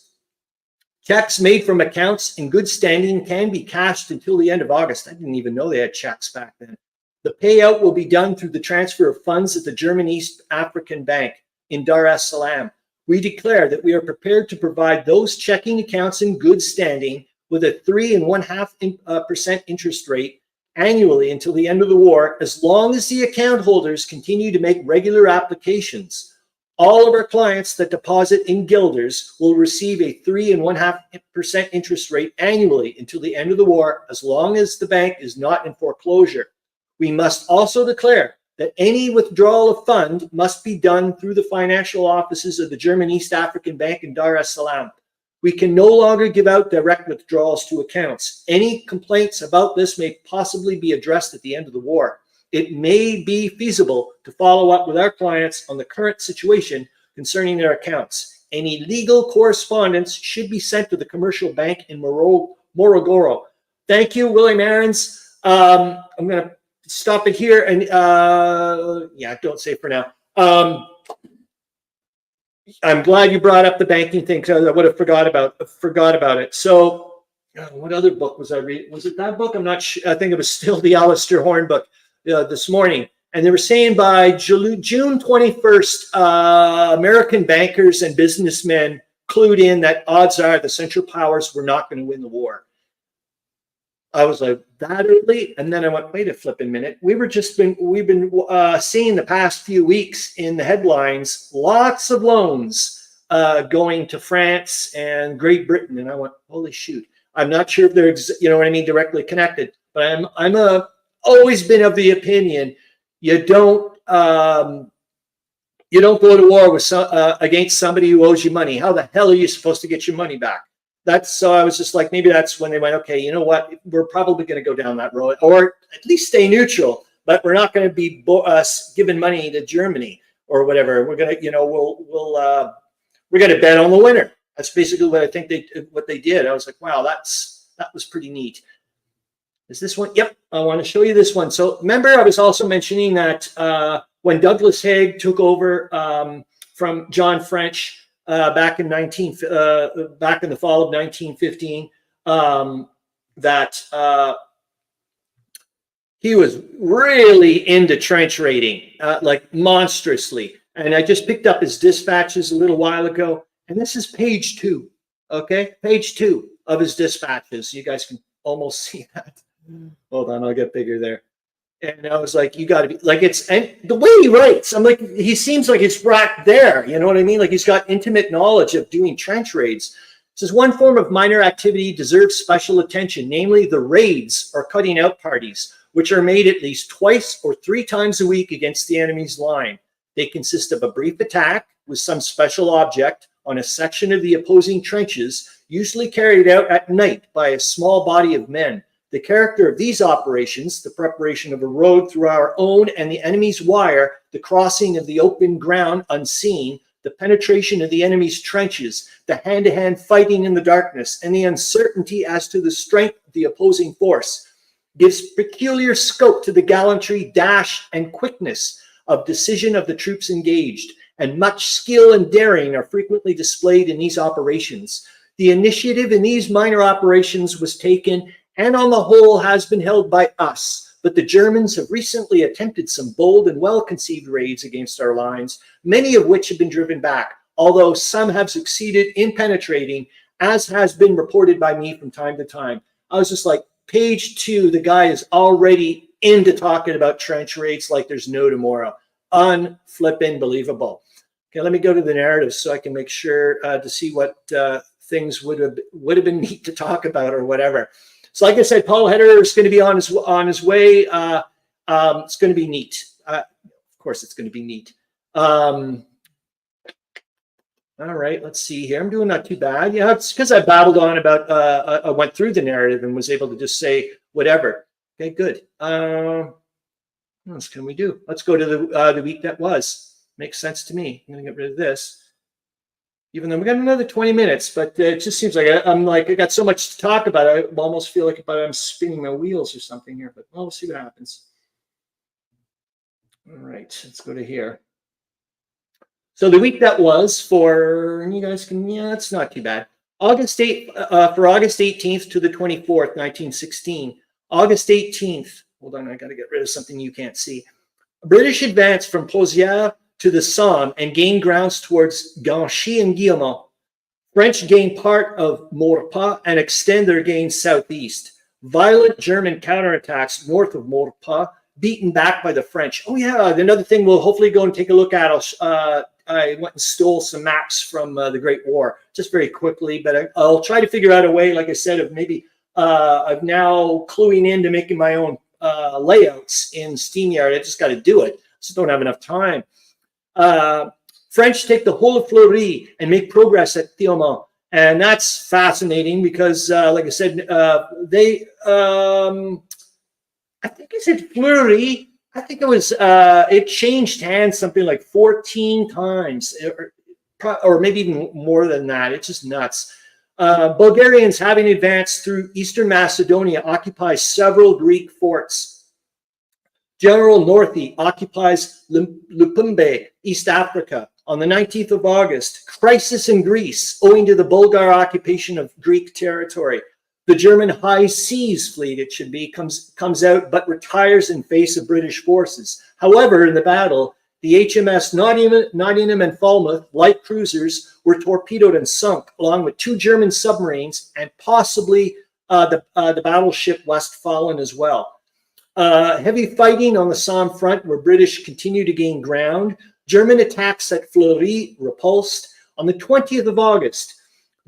Checks made from accounts in good standing can be cashed until the end of August. I didn't even know they had checks back then. The payout will be done through the transfer of funds at the German East African Bank in Dar es Salaam. We declare that we are prepared to provide those checking accounts in good standing with a 3.5% interest rate annually until the end of the war, as long as the account holders continue to make regular applications. All of our clients that deposit in guilders will receive a 3.5% interest rate annually until the end of the war, as long as the bank is not in foreclosure. We must also declare that any withdrawal of fund must be done through the financial offices of the German East African Bank in Dar es Salaam. We can no longer give out direct withdrawals to accounts. Any complaints about this may possibly be addressed at the end of the war. It may be feasible to follow up with our clients on the current situation concerning their accounts. Any legal correspondence should be sent to the commercial bank in Morogoro. Thank you, William Arends. I'm going to stop it here and don't say for now. I'm glad you brought up the banking thing because I would have forgot about it. So what other book was I reading? Was it that book? I'm not sure. I think it was still the Alistair Horn book this morning. And they were saying by June 21st, American bankers and businessmen clued in that odds are the Central Powers were not going to win the war. I was like, that early? And then I went, wait a flipping minute. We've been seeing the past few weeks in the headlines, lots of loans going to France and Great Britain. And I went, holy shoot. I'm not sure if they're, directly connected, but I'm always been of the opinion you don't go to war with against somebody who owes you money. How the hell are you supposed to get your money back? So I was just like, maybe that's when they went, okay, you know what? We're probably going to go down that road, or at least stay neutral, but we're not going to be giving money to Germany or whatever. We're going to, we're going to bet on the winner. That's basically what I think what they did. I was like, wow, that was pretty neat. Is this one? Yep. I want to show you this one. So remember, I was also mentioning that when Douglas Haig took over from John French back in the fall of 1915, that he was really into trench raiding, like monstrously. And I just picked up his dispatches a little while ago. And this is page 2. Okay, page 2 of his dispatches. You guys can almost see that. Hold on, I'll get bigger there. And I was like, you got to be like, it's, and the way he writes, I'm like, he seems like it's right there. You know what I mean? Like he's got intimate knowledge of doing trench raids. It says one form of minor activity deserves special attention, namely the raids or cutting out parties, which are made at least twice or 3 times a week against the enemy's line. They consist of a brief attack with some special object on a section of the opposing trenches, usually carried out at night by a small body of men. The character of these operations, the preparation of a road through our own and the enemy's wire, the crossing of the open ground unseen, the penetration of the enemy's trenches, the hand-to-hand fighting in the darkness, and the uncertainty as to the strength of the opposing force, gives peculiar scope to the gallantry, dash, and quickness of decision of the troops engaged, and much skill and daring are frequently displayed in these operations. The initiative in these minor operations was taken and on the whole has been held by us, but the Germans have recently attempted some bold and well-conceived raids against our lines, many of which have been driven back, although some have succeeded in penetrating, as has been reported by me from time to time. I was just like, page 2, the guy is already into talking about trench raids like there's no tomorrow. Unflippin' believable. Okay, let me go to the narrative so I can make sure to see what things would have been neat to talk about or whatever. So like I said, Paul Heder is going to be on his way. It's going to be neat. Of course, it's going to be neat. All right, let's see here. I'm doing not too bad. Yeah, it's because I babbled on about, I went through the narrative and was able to just say whatever. Okay, good. What else can we do? Let's go to the week that was. Makes sense to me. I'm going to get rid of this. Even though we got another 20 minutes, but it just seems like I got so much to talk about. I almost feel like I'm spinning my wheels or something here, but we'll see what happens. All right, let's go to here. So the week that was for, you guys can, yeah, it's not too bad. August 8th, for August 18th to the 24th, 1916. August 18th, hold on, I got to get rid of something you can't see. British advance from Pozières to the Somme and gain grounds towards Ginchy and Guillemont. French gain part of Maurepas and extend their gains southeast. Violent German counterattacks north of Maurepas, beaten back by the French. Oh yeah, another thing we'll hopefully go and take a look at. I went and stole some maps from the Great War, just very quickly, but I'll try to figure out a way, like I said, of maybe I'm now cluing into making my own layouts in SteamYard. I just got to do it. Just don't have enough time. French take the whole of Fleury and make progress at Thiaumont. And that's fascinating because, like I said, I think I said Fleury. I think it was, it changed hands something like 14 times or maybe even more than that. It's just nuts. Bulgarians, having advanced through eastern Macedonia, occupy several Greek forts. General Northey occupies Lupumbe, East Africa. On the 19th of August, crisis in Greece owing to the Bulgar occupation of Greek territory. The German High Seas Fleet, it should be, comes out but retires in face of British forces. However, in the battle, the HMS Nottingham and Falmouth light cruisers were torpedoed and sunk, along with 2 German submarines and possibly the battleship Westfalen as well. Heavy fighting on the Somme front where British continue to gain ground. German attacks at Fleury repulsed. On the 20th of August,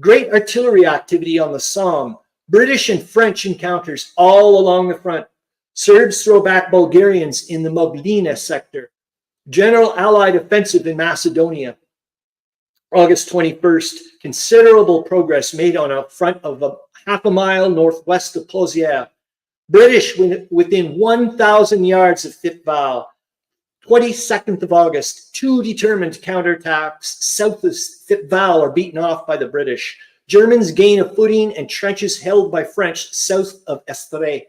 great artillery activity on the Somme. British and French encounters all along the front. Serbs throw back Bulgarians in the Moglina sector. General Allied offensive in Macedonia. August 21st, considerable progress made on a front of half a mile northwest of Pozières. British within 1,000 yards of Thiepval. 22nd of August, 2 determined counterattacks south of Thiepval are beaten off by the British. Germans gain a footing and trenches held by French south of Estrée.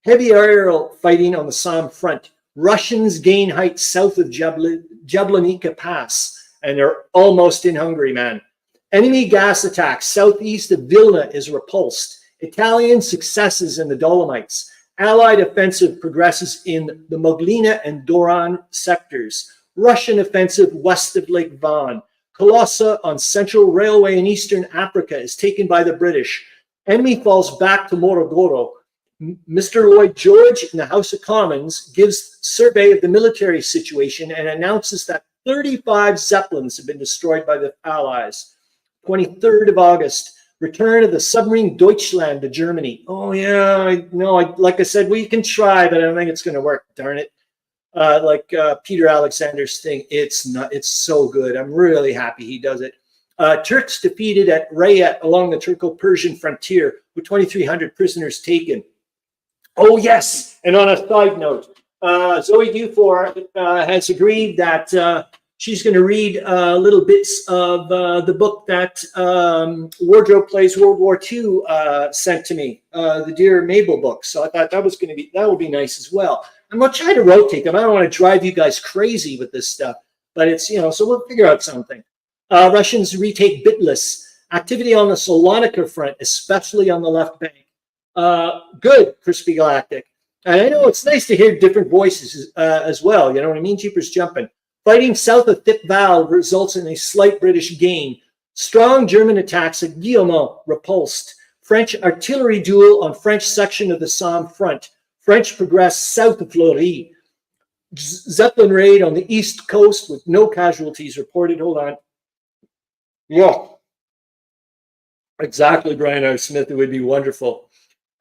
Heavy aerial fighting on the Somme front. Russians gain heights south of Jablanica Pass, and they're almost in Hungary, man. Enemy gas attacks southeast of Vilna is repulsed. Italian successes in the Dolomites. Allied offensive progresses in the Moglina and Doran sectors. Russian offensive west of Lake Van. Colossa on Central Railway in Eastern Africa is taken by the British. Enemy falls back to Morogoro. Mr. Lloyd George in the House of Commons gives survey of the military situation and announces that 35 Zeppelins have been destroyed by the Allies. 23rd of August, return of the submarine Deutschland to Germany. Oh yeah, I know. Like I said, we can try, but I don't think it's going to work. Darn it. Peter Alexander's thing, it's so good. I'm really happy he does it. Turks defeated at Rayet along the Turco-Persian frontier with 2,300 prisoners taken. Oh yes, and on a side note, Zoe Dufour has agreed that she's going to read little bits of the book that Wardrobe Plays World War II sent to me, the Dear Mabel book. So I thought that would be nice as well. I'm going to try to rotate them. I don't want to drive you guys crazy with this stuff, but it's, so we'll figure out something. Russians retake Bitlis. Activity on the Salonika front, especially on the left bank. Good, Crispy Galactic. And I know it's nice to hear different voices as well. You know what I mean? Jeepers jumping. Fighting south of Thiep Val results in a slight British gain. Strong German attacks at Guillemont repulsed. French artillery duel on French section of the Somme front. French progress south of Fleury. Zeppelin raid on the east coast with no casualties reported. Hold on. Yeah. Exactly, Brian R. Smith. It would be wonderful.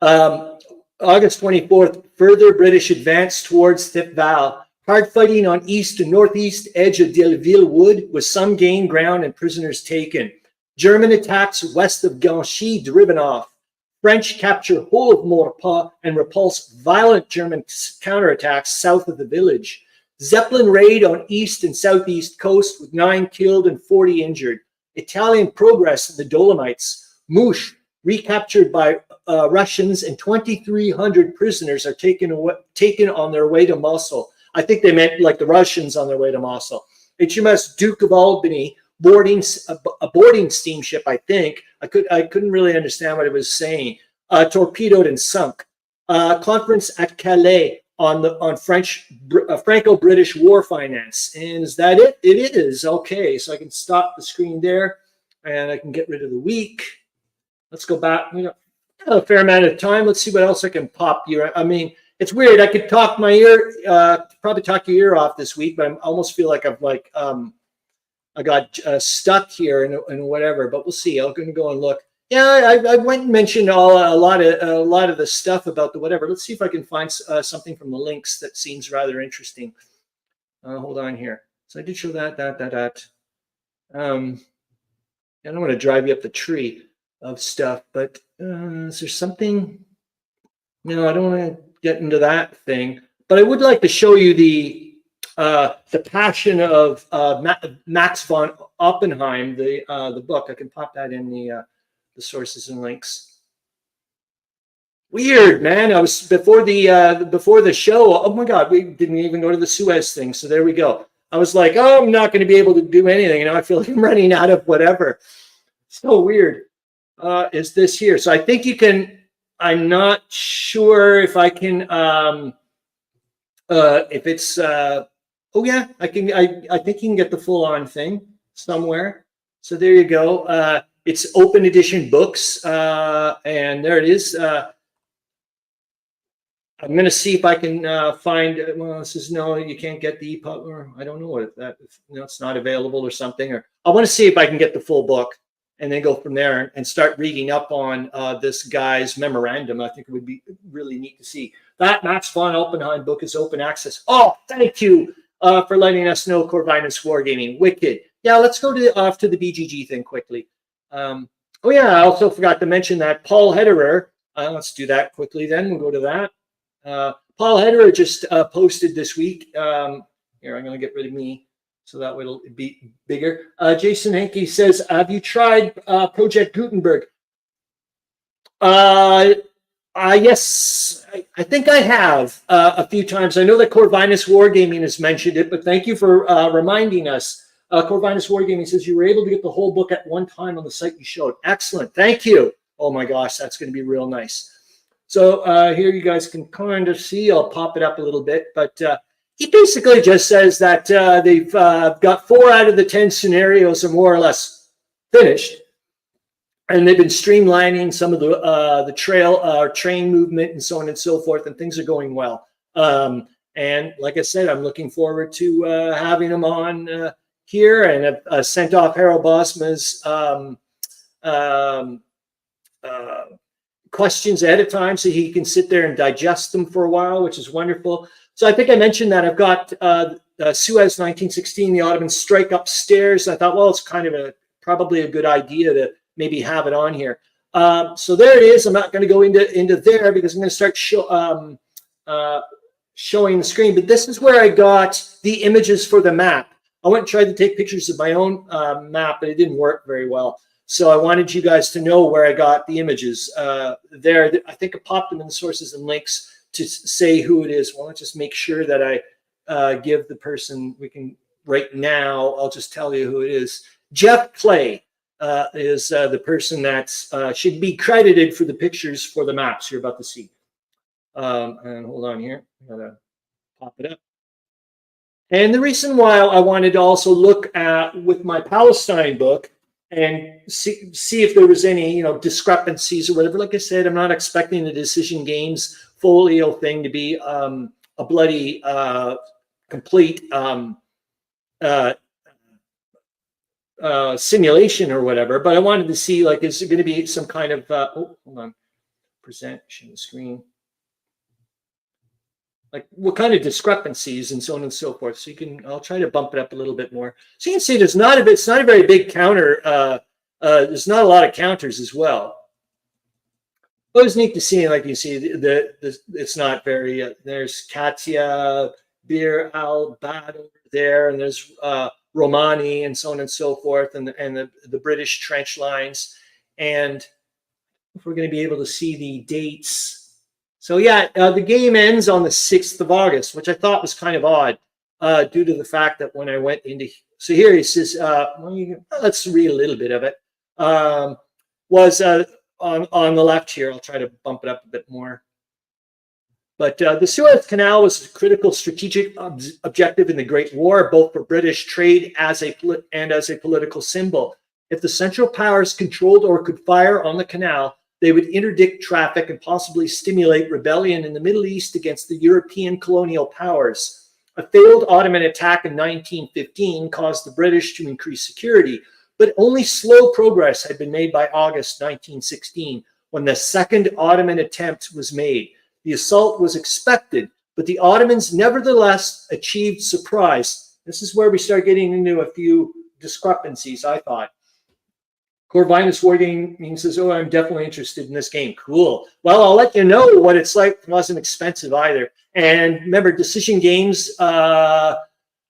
August 24th, further British advance towards Thiep Val. Hard fighting on east and northeast edge of Delville Wood with some gained ground and prisoners taken. German attacks west of Ginchy driven off. French capture whole of Maurepas and repulse violent German counterattacks south of the village. Zeppelin raid on east and southeast coast with 9 killed and 40 injured. Italian progress in the Dolomites. Mouche recaptured by Russians and 2,300 prisoners are taken on their way to Mosul. I think they meant like the Russians on their way to Mosul. HMS Duke of Albany a boarding steamship, I think. I couldn't really understand what it was saying. Torpedoed and sunk. Conference at Calais on Franco-British war finance. And is that it? It is. Okay, so I can stop the screen there and I can get rid of the week. Let's go back. We got a fair amount of time. Let's see what else I can pop here. I mean, it's weird. I could talk my ear, probably talk your ear off this week, but I almost feel like I've like, I got stuck here and whatever, but we'll see. I'm going to go and look. Yeah, I went and mentioned a lot of the stuff about the whatever. Let's see if I can find something from the links that seems rather interesting. Hold on here. So I did show that. I don't want to drive you up the tree of stuff, but is there something? No, I don't want to get into that thing, but I would like to show you the Passion of Max von Oppenheim, the book. I can pop that in the sources and links. Weird, man. I was before the show. Oh my God, we didn't even go to the Suez thing. So there we go. I was like, oh, I'm not going to be able to do anything. I feel like I'm running out of whatever. So weird. Is this here? So I think you can. I'm not sure if I can. If it's. Oh yeah, I can. I think you can get the full-on thing somewhere. So there you go. It's open edition books, and there it is. I'm going to see if I can find. Well, it says no, you can't get the EPUB, or I don't know what that. It's not available or something. Or I want to see if I can get the full book, and then go from there and start reading up on this guy's memorandum. I think it would be really neat to see. That Max von Oppenheim book is open access. Oh, thank you for letting us know, Corvinus Wargaming. Wicked. Yeah, let's go off to the BGG thing quickly. Oh yeah, I also forgot to mention that Paul Hederer. Let's do that quickly then. We'll go to that. Paul Hederer just posted this week. Here, I'm going to get rid of me so that way it'll be bigger. Jason Henke says, have you tried Project Gutenberg? Yes, I think I have a few times. I know that Corvinus Wargaming has mentioned it, but thank you for reminding us. Corvinus Wargaming says you were able to get the whole book at one time on the site you showed. Excellent. Thank you. Oh my gosh, that's going to be real nice. So here you guys can kind of see. I'll pop it up a little bit, but he basically just says that they've got 4 out of the 10 scenarios are more or less finished, and they've been streamlining some of the train movement and so on and so forth, and things are going well. And like I said, I'm looking forward to having him on here, and I've sent off Harold Bosma's questions ahead of time so he can sit there and digest them for a while, which is wonderful. So I think I mentioned that I've got Suez 1916, the Ottomans strike upstairs. I thought, well, it's kind of probably a good idea to maybe have it on here. So there it is. I'm not going to go into there because I'm going to start showing the screen. But this is where I got the images for the map. I went and tried to take pictures of my own map, but it didn't work very well. So I wanted you guys to know where I got the images there. I think I popped them in the sources and links to say who it is. Well, let's just make sure that I give the person, we can right now, I'll just tell you who it is. Jeff Clay is the person that should be credited for the pictures for the maps you're about to see. And hold on here, I'm gonna pop it up. And the reason why I wanted to also look at with my Palestine book and see if there was any discrepancies or whatever. Like I said, I'm not expecting the Decision Games folio thing to be a bloody complete simulation or whatever, but I wanted to see, like, is it going to be some kind of oh, hold on, present, share the screen, like what kind of discrepancies and so on and so forth. So you can, I'll try to bump it up a little bit more. So you can see it's not a very big counter. There's not a lot of counters as well. It was neat to see, like you see, it's not very, there's Katia, Bir al-Bad over there, and there's Romani and so on and so forth, and the British trench lines. And if we're going to be able to see the dates. So yeah, the game ends on the 6th of August, which I thought was kind of odd due to the fact that when I went into, so here he says, let's read a little bit of it, was on the left here. I'll try to bump it up a bit more. But the Suez Canal was a critical strategic objective in the Great War, both for British trade as a political symbol. If the Central Powers controlled or could fire on the canal, they would interdict traffic and possibly stimulate rebellion in the Middle East against the European colonial powers. A failed Ottoman attack in 1915 caused the British to increase security, but only slow progress had been made by August 1916, when the second Ottoman attempt was made. The assault was expected, but the Ottomans nevertheless achieved surprise. This is where we start getting into a few discrepancies, I thought. Corvinus Wargaming says, oh, I'm definitely interested in this game. Cool. Well, I'll let you know what it's like. It wasn't expensive either. And remember, Decision Games have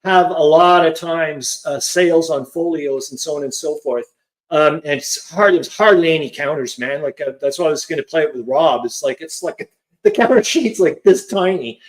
a lot of times sales on folios and so on and so forth. And it's hardly any counters, man. Like that's why I was going to play it with Rob. It's like the counter sheet's like this tiny.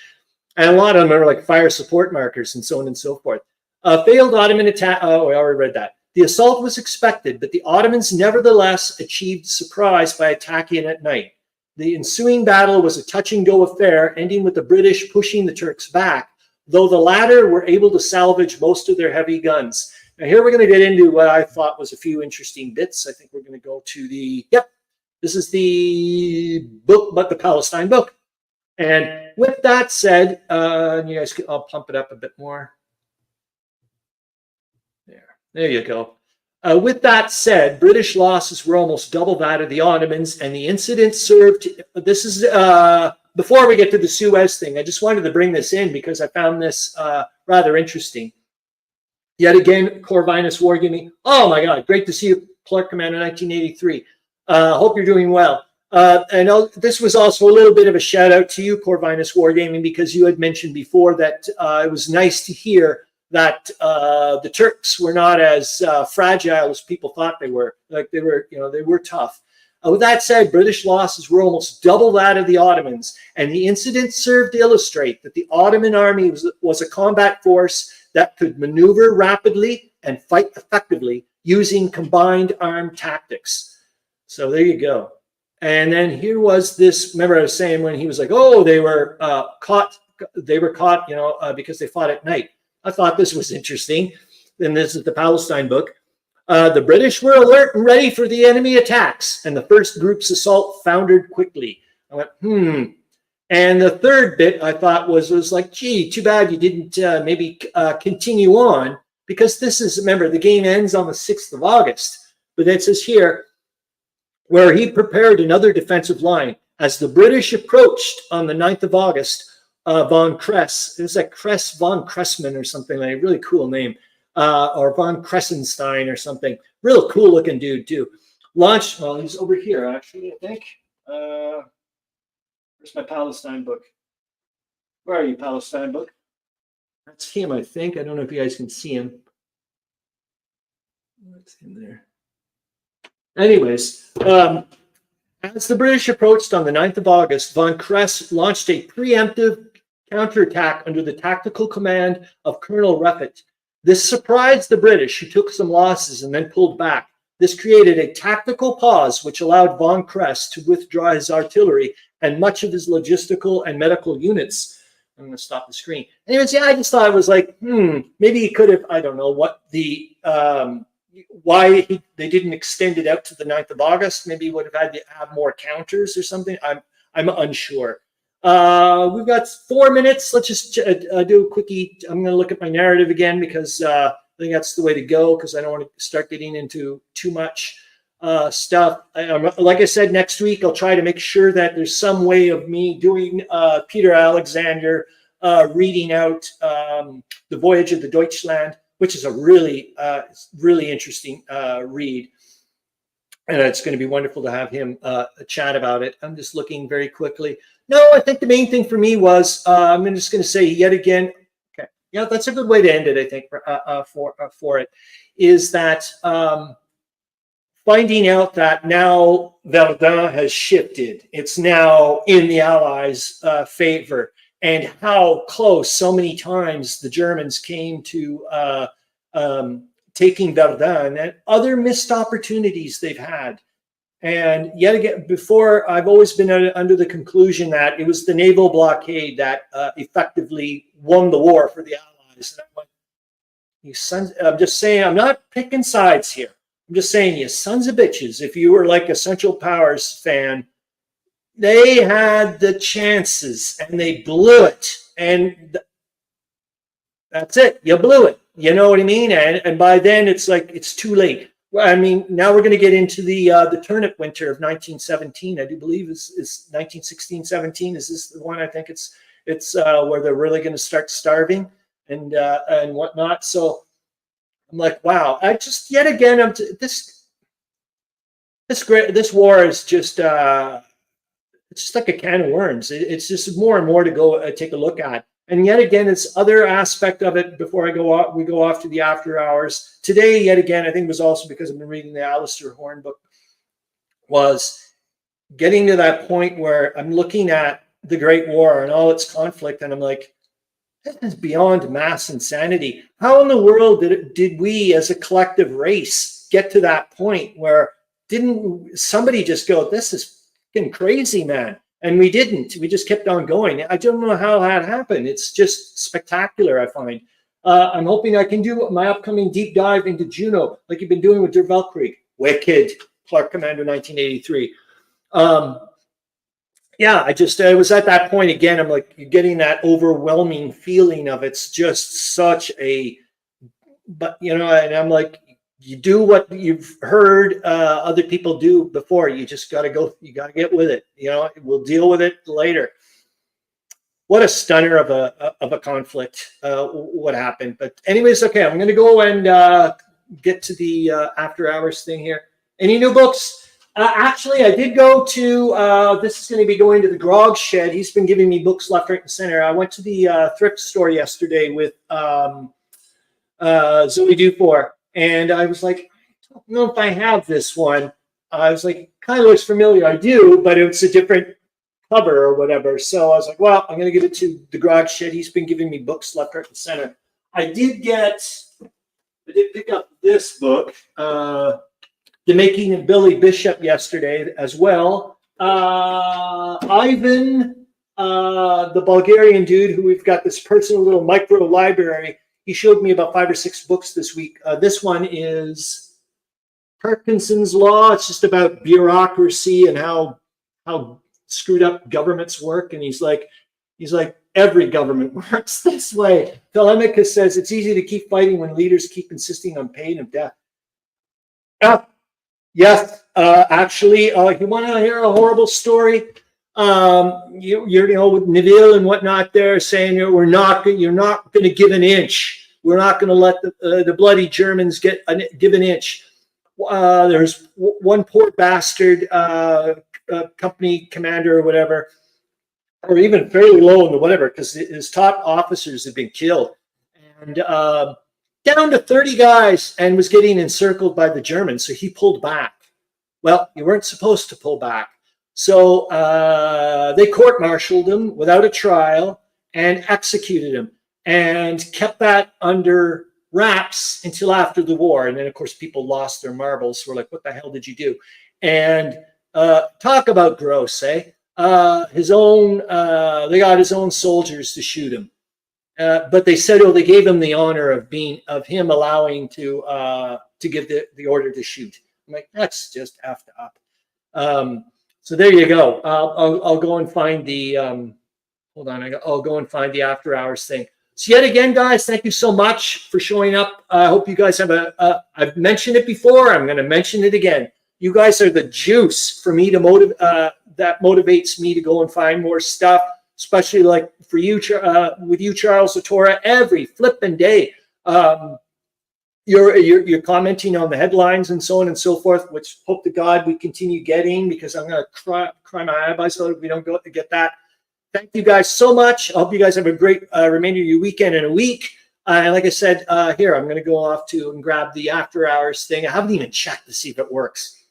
And a lot of them are like fire support markers and so on and so forth. Failed Ottoman attack. Oh, I already read that. The assault was expected, but the Ottomans nevertheless achieved surprise by attacking at night. The ensuing battle was a touch-and-go affair, ending with the British pushing the Turks back, though the latter were able to salvage most of their heavy guns. Now here we're going to get into what I thought was a few interesting bits. I think we're going to go to the, this is the book, but the Palestine book. And with that said, you guys, I'll pump it up a bit more. There you go. With that said, British losses were almost double that of the Ottomans, and the incident served. This is before we get to the Suez thing. I just wanted to bring this in because I found this rather interesting. Yet again, Corvinus Wargaming. Oh my God, great to see you, Clark Commander 1983. Hope you're doing well. And this was also a little bit of a shout out to you, Corvinus Wargaming, because you had mentioned before that it was nice to hear that the Turks were not as fragile as people thought they were. Like they were, they were tough. With that said, British losses were almost double that of the Ottomans, and the incident served to illustrate that the Ottoman army was a combat force that could maneuver rapidly and fight effectively using combined armed tactics. So there you go. And then here was this, remember I was saying when he was like, oh, they were caught caught, you know, because they fought at night. I thought this was interesting. Then this is the Palestine book. The British were alert and ready for the enemy attacks, and the first group's assault foundered quickly. I went, And the third bit I thought was like, gee, too bad you didn't maybe continue on, because this is, remember, the game ends on the 6th of August. But it says here, where he prepared another defensive line. As the British approached on the 9th of August, von Kress, it was like Kress von Kressman or something, like a really cool name, or von Kressenstein or something. Real cool looking dude too. Launched, well, he's over here actually, I think. Where's my Palestine book? Where are you, Palestine book? That's him, I think. I don't know if you guys can see him. What's in there? Anyways, as the British approached on the 9th of August, von Kress launched a preemptive counterattack under the tactical command of Colonel Ruffett. This surprised the British, who took some losses and then pulled back. This created a tactical pause, which allowed von Kress to withdraw his artillery and much of his logistical and medical units. I'm going to stop the screen. Anyways, yeah, I just thought it was like, maybe he could have, I don't know what the, why they didn't extend it out to the 9th of August. Maybe he would have had to have more counters or something. I'm unsure. We've got 4 minutes. Let's just do a quickie. I'm going to look at my narrative again because I think that's the way to go, because I don't want to start getting into too much stuff. Like I said, next week I'll try to make sure that there's some way of me doing Peter Alexander reading out The Voyage of the Deutschland, which is a really, really interesting read. And it's going to be wonderful to have him chat about it. I'm just looking very quickly. No, I think the main thing for me was, I'm just going to say yet again, okay, yeah, that's a good way to end it, I think, for it, is that finding out that now Verdun has shifted. It's now in the Allies' favor. And how close so many times the Germans came to taking Verdun, and other missed opportunities they've had. And yet again, before, I've always been under the conclusion that it was the naval blockade that effectively won the war for the Allies. And I'm like, you sons, I'm just saying, I'm not picking sides here. I'm just saying, you sons of bitches, if you were like a Central Powers fan, they had the chances and they blew it. And that's it. You blew it. You know what I mean? And by then it's like, it's too late. Well, I mean, now we're going to get into the turnip winter of 1917. I do believe is 1916, 17. Is this the one? I think it's where they're really going to start starving and whatnot. So I'm like, wow. I just, yet again, this war is just, it's just like a can of worms. It's just more and more to go take a look at. And yet again, it's other aspect of it before we go off to the after hours. Today, yet again, I think it was also because I've been reading the Alistair Horn book, was getting to that point where I'm looking at the Great War and all its conflict, and I'm like, this is beyond mass insanity. How in the world did we as a collective race get to that point where didn't somebody just go, this is fucking crazy, man? And we didn't. We just kept on going. I don't know how that happened. It's just spectacular, I find. I'm hoping I can do my upcoming deep dive into Juno, like you've been doing with Der Weltkrieg. Wicked. Clark Commander 1983. Yeah, I was at that point again. I'm like, you're getting that overwhelming feeling of it's just such a, but you know, and I'm like, you do what you've heard other people do before. You just got to go. You got to get with it. You know, we'll deal with it later. What a stunner of a conflict. What happened? But anyways, okay. I'm going to go and get to the after hours thing here. Any new books? Actually, I did go to. This is going to be going to the Grog Shed. He's been giving me books left, right, and center. I went to the thrift store yesterday with Zoe Dufour. And I was like, I don't know if I have this one. I was like, kind of looks familiar. I do, but it's a different cover or whatever. So I was like, well, I'm going to give it to the Grog Shed. He's been giving me books left, right, and center. I did pick up this book, The Making of Billy Bishop, yesterday as well. Ivan the Bulgarian dude who we've got this personal little micro library. He showed me about 5 or 6 books this week. This one is Parkinson's Law. It's just about bureaucracy and how screwed up governments work. And he's like, every government works this way. Tolemykus says it's easy to keep fighting when leaders keep insisting on pain of death. Yes, actually, you want to hear a horrible story? You're with Neville and whatnot there saying you're not going to give an inch. We're not going to let the bloody Germans give an inch. There's one poor bastard company commander or whatever, or even fairly low in the whatever, because his top officers had been killed, and down to 30 guys, and was getting encircled by the Germans. So he pulled back. Well, you weren't supposed to pull back. So they court-martialed him without a trial and executed him, and kept that under wraps until after the war. And then, of course, people lost their marbles. We're like, what the hell did you do? And talk about gross, eh? They got his own soldiers to shoot him. But they said, they gave him the honor of him allowing to give the order to shoot. I'm like, that's just effed up. So there you go. I'll go and find the hold on. I'll go and find the after hours thing. So yet again, guys, thank you so much for showing up. I hope you guys have I've mentioned it before. I'm going to mention it again. You guys are the juice for me to that motivates me to go and find more stuff, especially like for you, with you, Charles Latorre, every flipping day. You're commenting on the headlines and so on and so forth, which hope to God we continue getting, because I'm going to cry my eyeballs out if we don't get that. Thank you guys so much. I hope you guys have a great remainder of your weekend and a week. And like I said, here, I'm going to go off and grab the after hours thing. I haven't even checked to see if it works,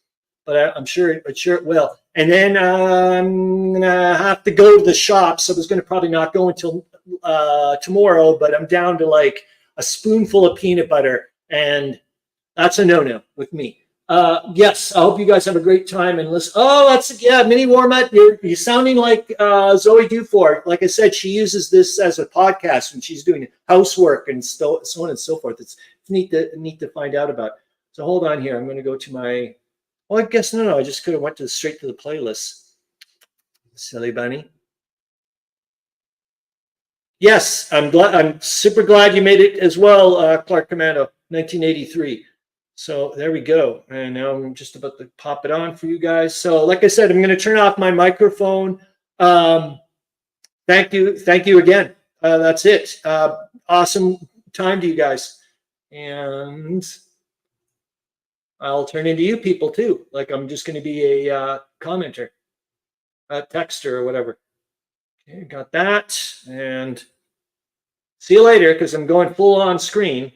but I'm sure it will. And then I'm going to have to go to the shop. So I was going to probably not go until tomorrow, but I'm down to like a spoonful of peanut butter. And that's a no-no with me. Yes, I hope you guys have a great time and listen. Oh, mini warm-up. You're sounding like Zoe Dufour. Like I said, she uses this as a podcast when she's doing housework and so on and so forth. It's neat to find out about. So hold on here. I'm going to go to my. Oh, I guess no. I just could have went straight to the playlist. Silly bunny. Yes, I'm super glad you made it as well, Clark Commando, 1983. So there we go. And now I'm just about to pop it on for you guys. So like I said, I'm going to turn off my microphone. Thank you again. That's it. Awesome time to you guys. And I'll turn into you people too. Like I'm just going to be a commenter, a texter or whatever. Okay, got that. And see you later, because I'm going full on screen.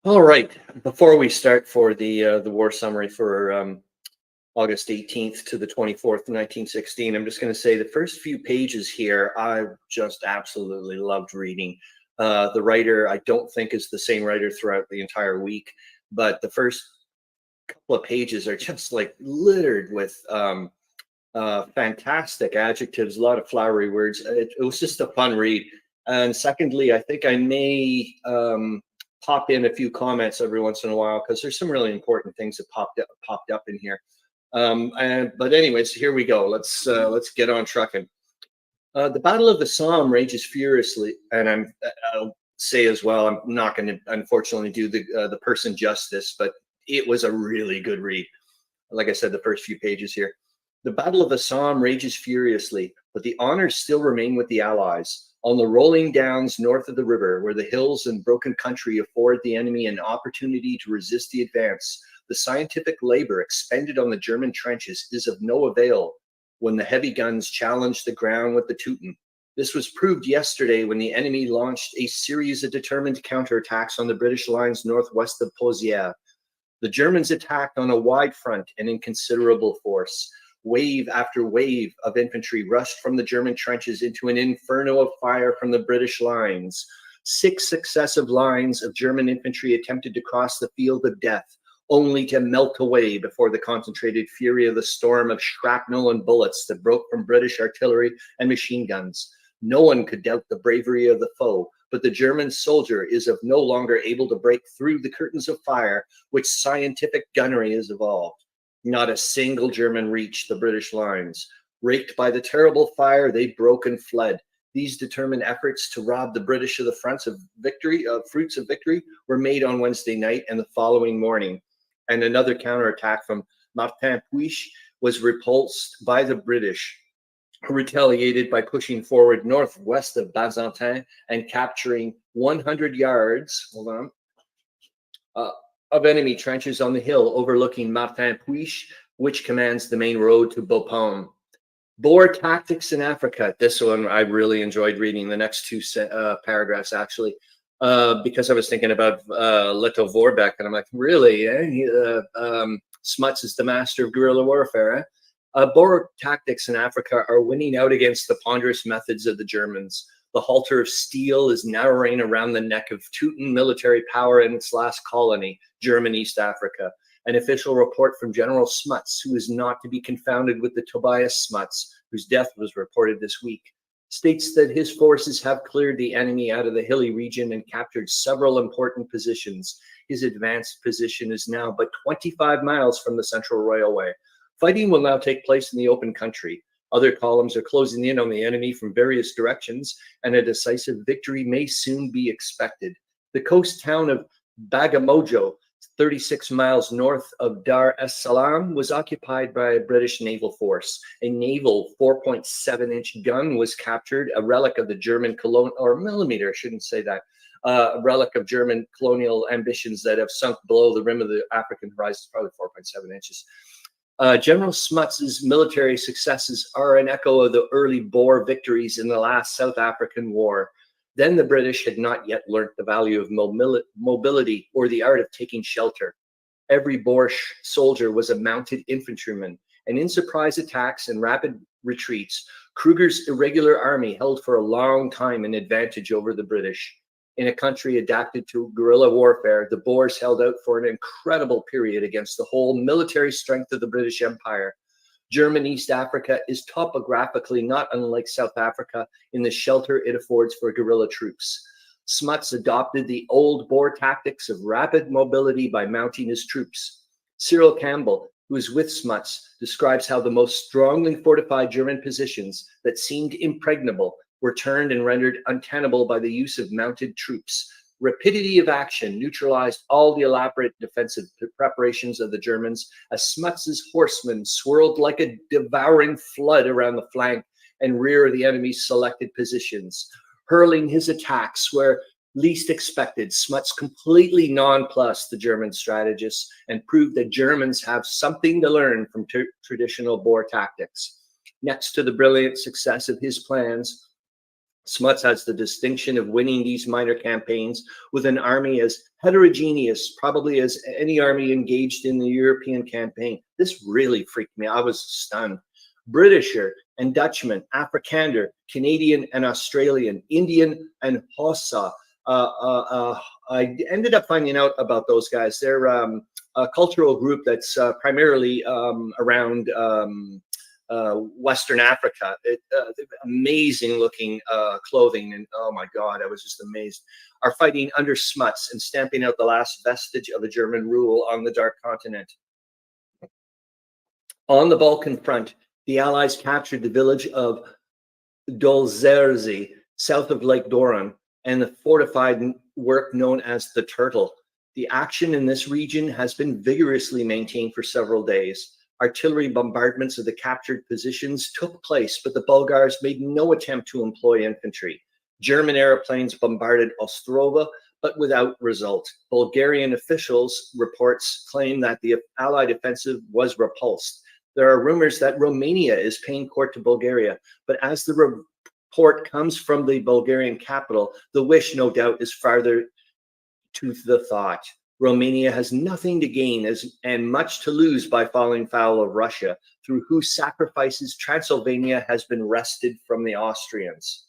All right. Before we start for the war summary for August 18th to the 24th, 1916, I'm just going to say the first few pages here, I just absolutely loved reading. The writer, I don't think, is the same writer throughout the entire week, but the first couple of pages are just like littered with fantastic adjectives, a lot of flowery words. It was just a fun read. And secondly, I think I may pop in a few comments every once in a while because there's some really important things that popped up in here. But anyways, here we go. Let's get on trucking. The Battle of the Somme rages furiously, and I'll say as well, I'm not going to unfortunately do the person justice, but it was a really good read. Like I said, the first few pages here. The Battle of the Somme rages furiously, but the honors still remain with the Allies. On the rolling downs north of the river, where the hills and broken country afford the enemy an opportunity to resist the advance, the scientific labor expended on the German trenches is of no avail when the heavy guns challenge the ground with the Teuton. This was proved yesterday when the enemy launched a series of determined counterattacks on the British lines northwest of Pozières. The Germans attacked on a wide front and in considerable force. Wave after wave of infantry rushed from the German trenches into an inferno of fire from the British lines. 6 successive lines of German infantry attempted to cross the field of death, only to melt away before the concentrated fury of the storm of shrapnel and bullets that broke from British artillery and machine guns. No one could doubt the bravery of the foe, but the German soldier is of no longer able to break through the curtains of fire which scientific gunnery has evolved. Not a single German reached the British lines. Raked by the terrible fire, they broke and fled. These determined efforts to rob the British of the fruits of victory were made on Wednesday night and the following morning. And another counterattack from Martinpuich was repulsed by the British, who retaliated by pushing forward northwest of Bazentin and capturing 100 yards of enemy trenches on the hill overlooking Martinpuich, which commands the main road to Bapaume. Boer tactics in Africa. This one I really enjoyed reading, the next two paragraphs actually, because I was thinking about Leto Vorbeck, and I'm like, really? Smuts is the master of guerrilla warfare. Boer tactics in Africa are winning out against the ponderous methods of the Germans. The halter of steel is narrowing around the neck of Teuton military power in its last colony, German East Africa. An official report from General Smuts, who is not to be confounded with the Tobias Smuts, whose death was reported this week, states that his forces have cleared the enemy out of the hilly region and captured several important positions. His advanced position is now but 25 miles from the Central Railway. Fighting will now take place in the open country. Other columns are closing in on the enemy from various directions, and a decisive victory may soon be expected. The coast town of Bagamoyo, 36 miles north of Dar es Salaam, was occupied by a British naval force. A naval 4.7-inch gun was captured, a relic of the German millimeter, I shouldn't say that, a relic of German colonial ambitions that have sunk below the rim of the African horizon, probably 4.7 inches. General Smuts's military successes are an echo of the early Boer victories in the last South African War. Then the British had not yet learnt the value of mobility or the art of taking shelter. Every Boer soldier was a mounted infantryman, and in surprise attacks and rapid retreats, Kruger's irregular army held for a long time an advantage over the British. In a country adapted to guerrilla warfare, the Boers held out for an incredible period against the whole military strength of the British Empire. German East Africa is topographically not unlike South Africa in the shelter it affords for guerrilla troops. Smuts adopted the old Boer tactics of rapid mobility by mounting his troops. Cyril Campbell, who is with Smuts, describes how the most strongly fortified German positions that seemed impregnable were turned and rendered untenable by the use of mounted troops. Rapidity of action neutralized all the elaborate defensive preparations of the Germans as Smuts's horsemen swirled like a devouring flood around the flank and rear of the enemy's selected positions. Hurling his attacks where least expected, Smuts completely nonplussed the German strategists and proved that Germans have something to learn from traditional Boer tactics. Next to the brilliant success of his plans, Smuts has the distinction of winning these minor campaigns with an army as heterogeneous, probably as any army engaged in the European campaign. This really freaked me. I was stunned. Britisher and Dutchman, Afrikaner, Canadian and Australian, Indian and Hausa. I ended up finding out about those guys. They're a cultural group that's primarily around Western Africa. Amazing looking clothing, and oh my God, I was just amazed. Are fighting under Smuts and stamping out the last vestige of a German rule on the Dark Continent. On the Balkan front, the Allies captured the village of Dolzerzi, south of Lake Doron, and the fortified work known as the Turtle. The action in this region has been vigorously maintained for several days. Artillery bombardments of the captured positions took place, but the Bulgars made no attempt to employ infantry. German airplanes bombarded Ostrova, but without result. Bulgarian officials' reports claim that the Allied offensive was repulsed. There are rumors that Romania is paying court to Bulgaria, but as the report comes from the Bulgarian capital, the wish, no doubt, is farther to the thought. Romania has nothing to gain and much to lose by falling foul of Russia, through whose sacrifices Transylvania has been wrested from the Austrians.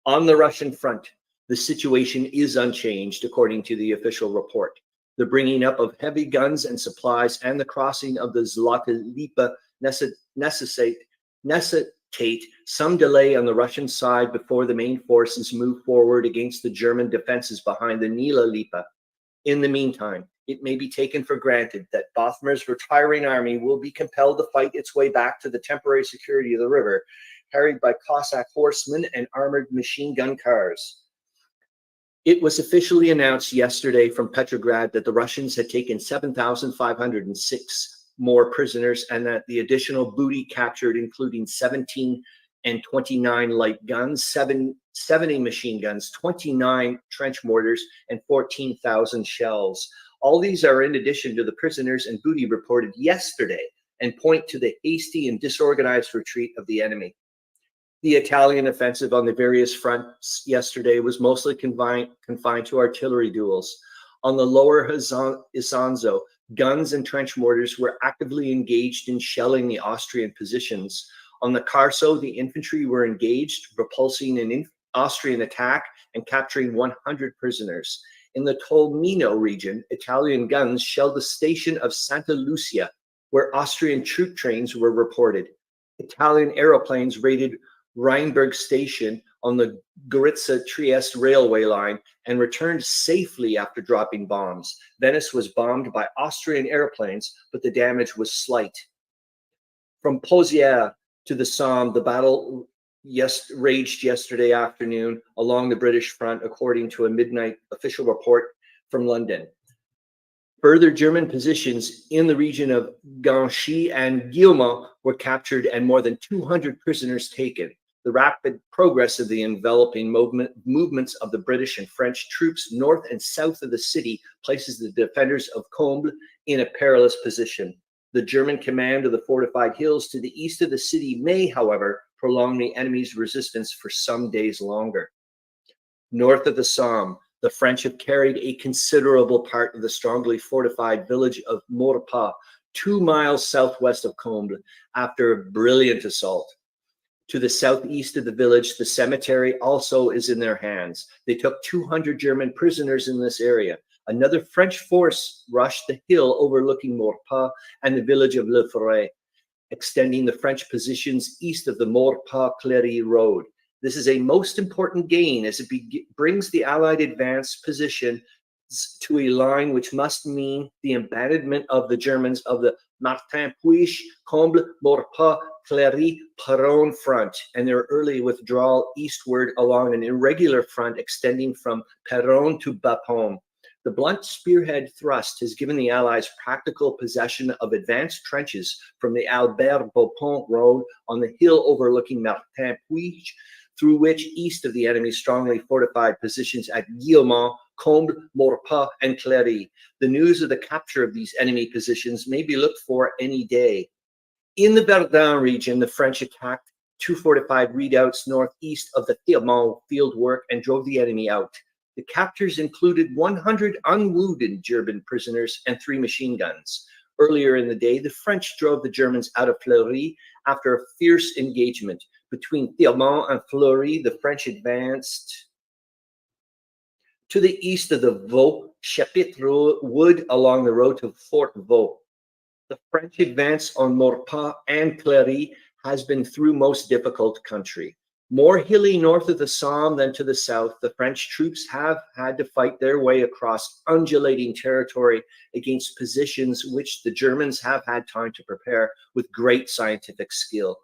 On the Russian front, the situation is unchanged, according to the official report. The bringing up of heavy guns and supplies and the crossing of the Zlata Lipa necessitate some delay on the Russian side before the main forces move forward against the German defenses behind the Nila Lipa. In the meantime, it may be taken for granted that Bothmer's retiring army will be compelled to fight its way back to the temporary security of the river, harried by Cossack horsemen and armored machine gun cars. It was officially announced yesterday from Petrograd that the Russians had taken 7,506 more prisoners, and that the additional booty captured, including 17 and 29 light guns, 70 machine guns, 29 trench mortars, and 14,000 shells. All these are in addition to the prisoners and booty reported yesterday and point to the hasty and disorganized retreat of the enemy. The Italian offensive on the various fronts yesterday was mostly confined to artillery duels. On the lower Isonzo, guns and trench mortars were actively engaged in shelling the Austrian positions. On the Carso, the infantry were engaged, repulsing an Austrian attack and capturing 100 prisoners. In the Tolmino region, Italian guns shelled the station of Santa Lucia, where Austrian troop trains were reported. Italian aeroplanes raided Rheinberg Station on the Gorizia-Trieste railway line and returned safely after dropping bombs. Venice was bombed by Austrian airplanes, but the damage was slight. From Pozières to the Somme, the battle raged yesterday afternoon along the British front, according to a midnight official report from London. Further German positions in the region of Ginchy and Guillemot were captured and more than 200 prisoners taken. The rapid progress of the enveloping movements of the British and French troops north and south of the city places the defenders of Combles in a perilous position. The German command of the fortified hills to the east of the city may, however, prolong the enemy's resistance for some days longer. North of the Somme, the French have carried a considerable part of the strongly fortified village of Maurepas, 2 miles southwest of Combles, after a brilliant assault. To the southeast of the village, the cemetery also is in their hands. They took 200 German prisoners in this area. Another French force rushed the hill overlooking Maurepas and the village of Le Forêt, extending the French positions east of the Maurepas-Cléry road. This is a most important gain, as it brings the Allied advanced position to a line which must mean the abandonment of the Germans of the Martin-Puech, Combles, Maurepas, Cléry, Péronne front, and their early withdrawal eastward along an irregular front extending from Péronne to Bapaume. The blunt spearhead thrust has given the Allies practical possession of advanced trenches from the Albert-Beaupont road on the hill overlooking Martin-Puech, through which east of the enemy's strongly fortified positions at Guillemot, Combles, Maurepas, and Cléry. The news of the capture of these enemy positions may be looked for any day. In the Verdun region, the French attacked 2 fortified redoubts northeast of the Thiamont fieldwork and drove the enemy out. The captures included 100 unwounded German prisoners and 3 machine guns. Earlier in the day, the French drove the Germans out of Fleury after a fierce engagement. Between Thiamont and Fleury, the French advanced to the east of the Vaux Chapitre wood along the road to Fort Vaux. The French advance on Maurepas and Clery has been through most difficult country. More hilly north of the Somme than to the south, the French troops have had to fight their way across undulating territory against positions which the Germans have had time to prepare with great scientific skill.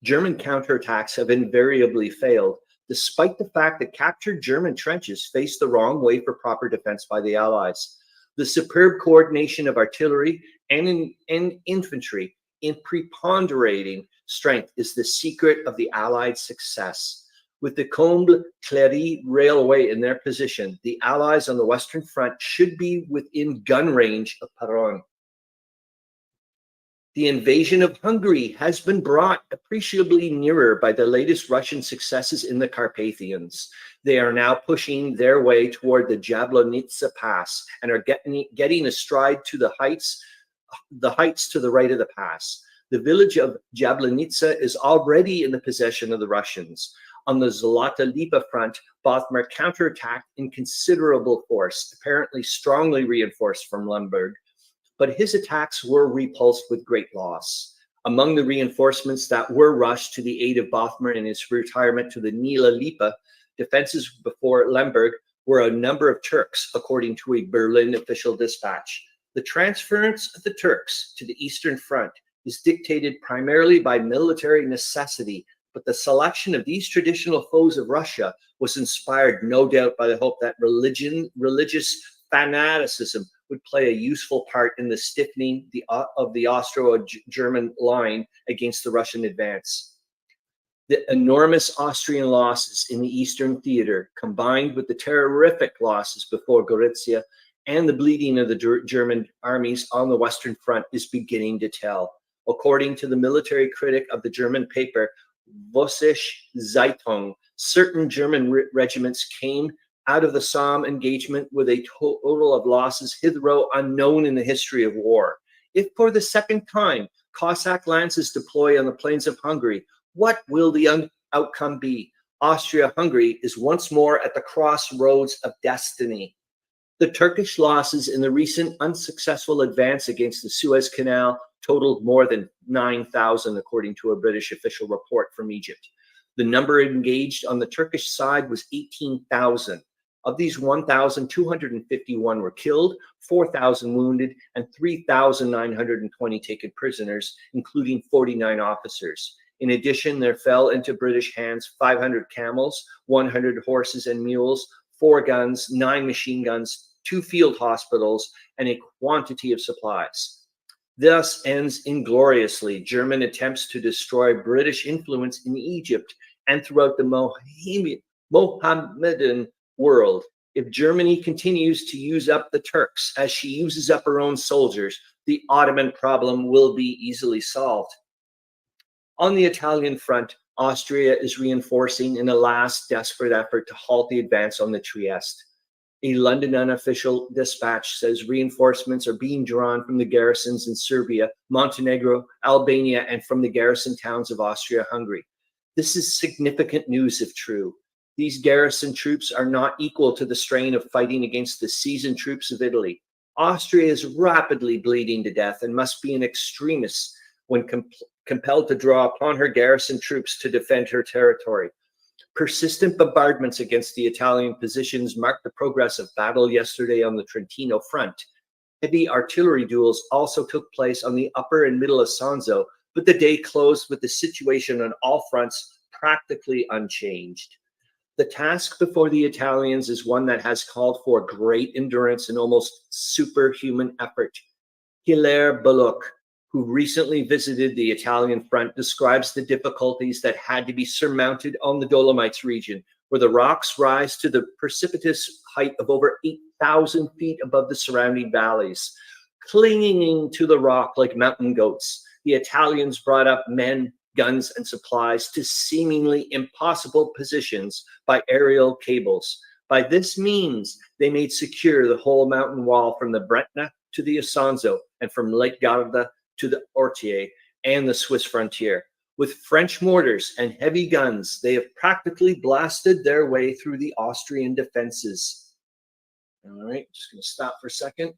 German counterattacks have invariably failed, despite the fact that captured German trenches faced the wrong way for proper defense by the Allies. The superb coordination of artillery and infantry in preponderating strength is the secret of the Allied success. With the Combles-Clery railway in their position, the Allies on the Western Front should be within gun range of Péronne. The invasion of Hungary has been brought appreciably nearer by the latest Russian successes in the Carpathians. They are now pushing their way toward the Jablonitsa Pass and are getting astride to the heights to the right of the pass. The village of Jablonitsa is already in the possession of the Russians. On the Zlata Lipa front, Bothmer counterattacked in considerable force, apparently strongly reinforced from Lemberg, but his attacks were repulsed with great loss. Among the reinforcements that were rushed to the aid of Bothmer in his retirement to the Nila Lipa defenses before Lemberg were a number of Turks, according to a Berlin official dispatch. The transference of the Turks to the Eastern Front is dictated primarily by military necessity, but the selection of these traditional foes of Russia was inspired, no doubt, by the hope that religious fanaticism would play a useful part in the stiffening of the Austro-German line against the Russian advance. The enormous Austrian losses in the Eastern Theater, combined with the terrific losses before Gorizia and the bleeding of the German armies on the Western Front, is beginning to tell. According to the military critic of the German paper Vossische Zeitung, certain German regiments came out of the Somme engagement with a total of losses hitherto unknown in the history of war. If for the second time Cossack lances deploy on the plains of Hungary, what will the outcome be? Austria-Hungary is once more at the crossroads of destiny. The Turkish losses in the recent unsuccessful advance against the Suez Canal totaled more than 9,000, according to a British official report from Egypt. The number engaged on the Turkish side was 18,000. Of these, 1,251 were killed, 4,000 wounded, and 3,920 taken prisoners, including 49 officers. In addition, there fell into British hands 500 camels, 100 horses and mules, 4 guns, 9 machine guns, 2 field hospitals, and a quantity of supplies. Thus ends ingloriously German attempts to destroy British influence in Egypt and throughout the Mohammedan world. If Germany continues to use up the Turks as she uses up her own soldiers, the Ottoman problem will be easily solved. On the Italian front, Austria is reinforcing in a last desperate effort to halt the advance on the Trieste. A London unofficial dispatch says reinforcements are being drawn from the garrisons in Serbia, Montenegro, Albania, and from the garrison towns of Austria-Hungary. This is significant news if true. These garrison troops are not equal to the strain of fighting against the seasoned troops of Italy. Austria is rapidly bleeding to death and must be an extremist when compelled to draw upon her garrison troops to defend her territory. Persistent bombardments against the Italian positions marked the progress of battle yesterday on the Trentino front. Heavy artillery duels also took place on the upper and middle Isonzo, but the day closed with the situation on all fronts practically unchanged. The task before the Italians is one that has called for great endurance and almost superhuman effort. Hilaire Belloc, who recently visited the Italian front, describes the difficulties that had to be surmounted on the Dolomites region, where the rocks rise to the precipitous height of over 8,000 feet above the surrounding valleys. Clinging to the rock like mountain goats, the Italians brought up men, guns and supplies to seemingly impossible positions by aerial cables. By this means, they made secure the whole mountain wall from the Bretna to the Isonzo and from Lake Garda to the Ortier and the Swiss frontier. With French mortars and heavy guns, they have practically blasted their way through the Austrian defenses. All right, just going to stop for a second.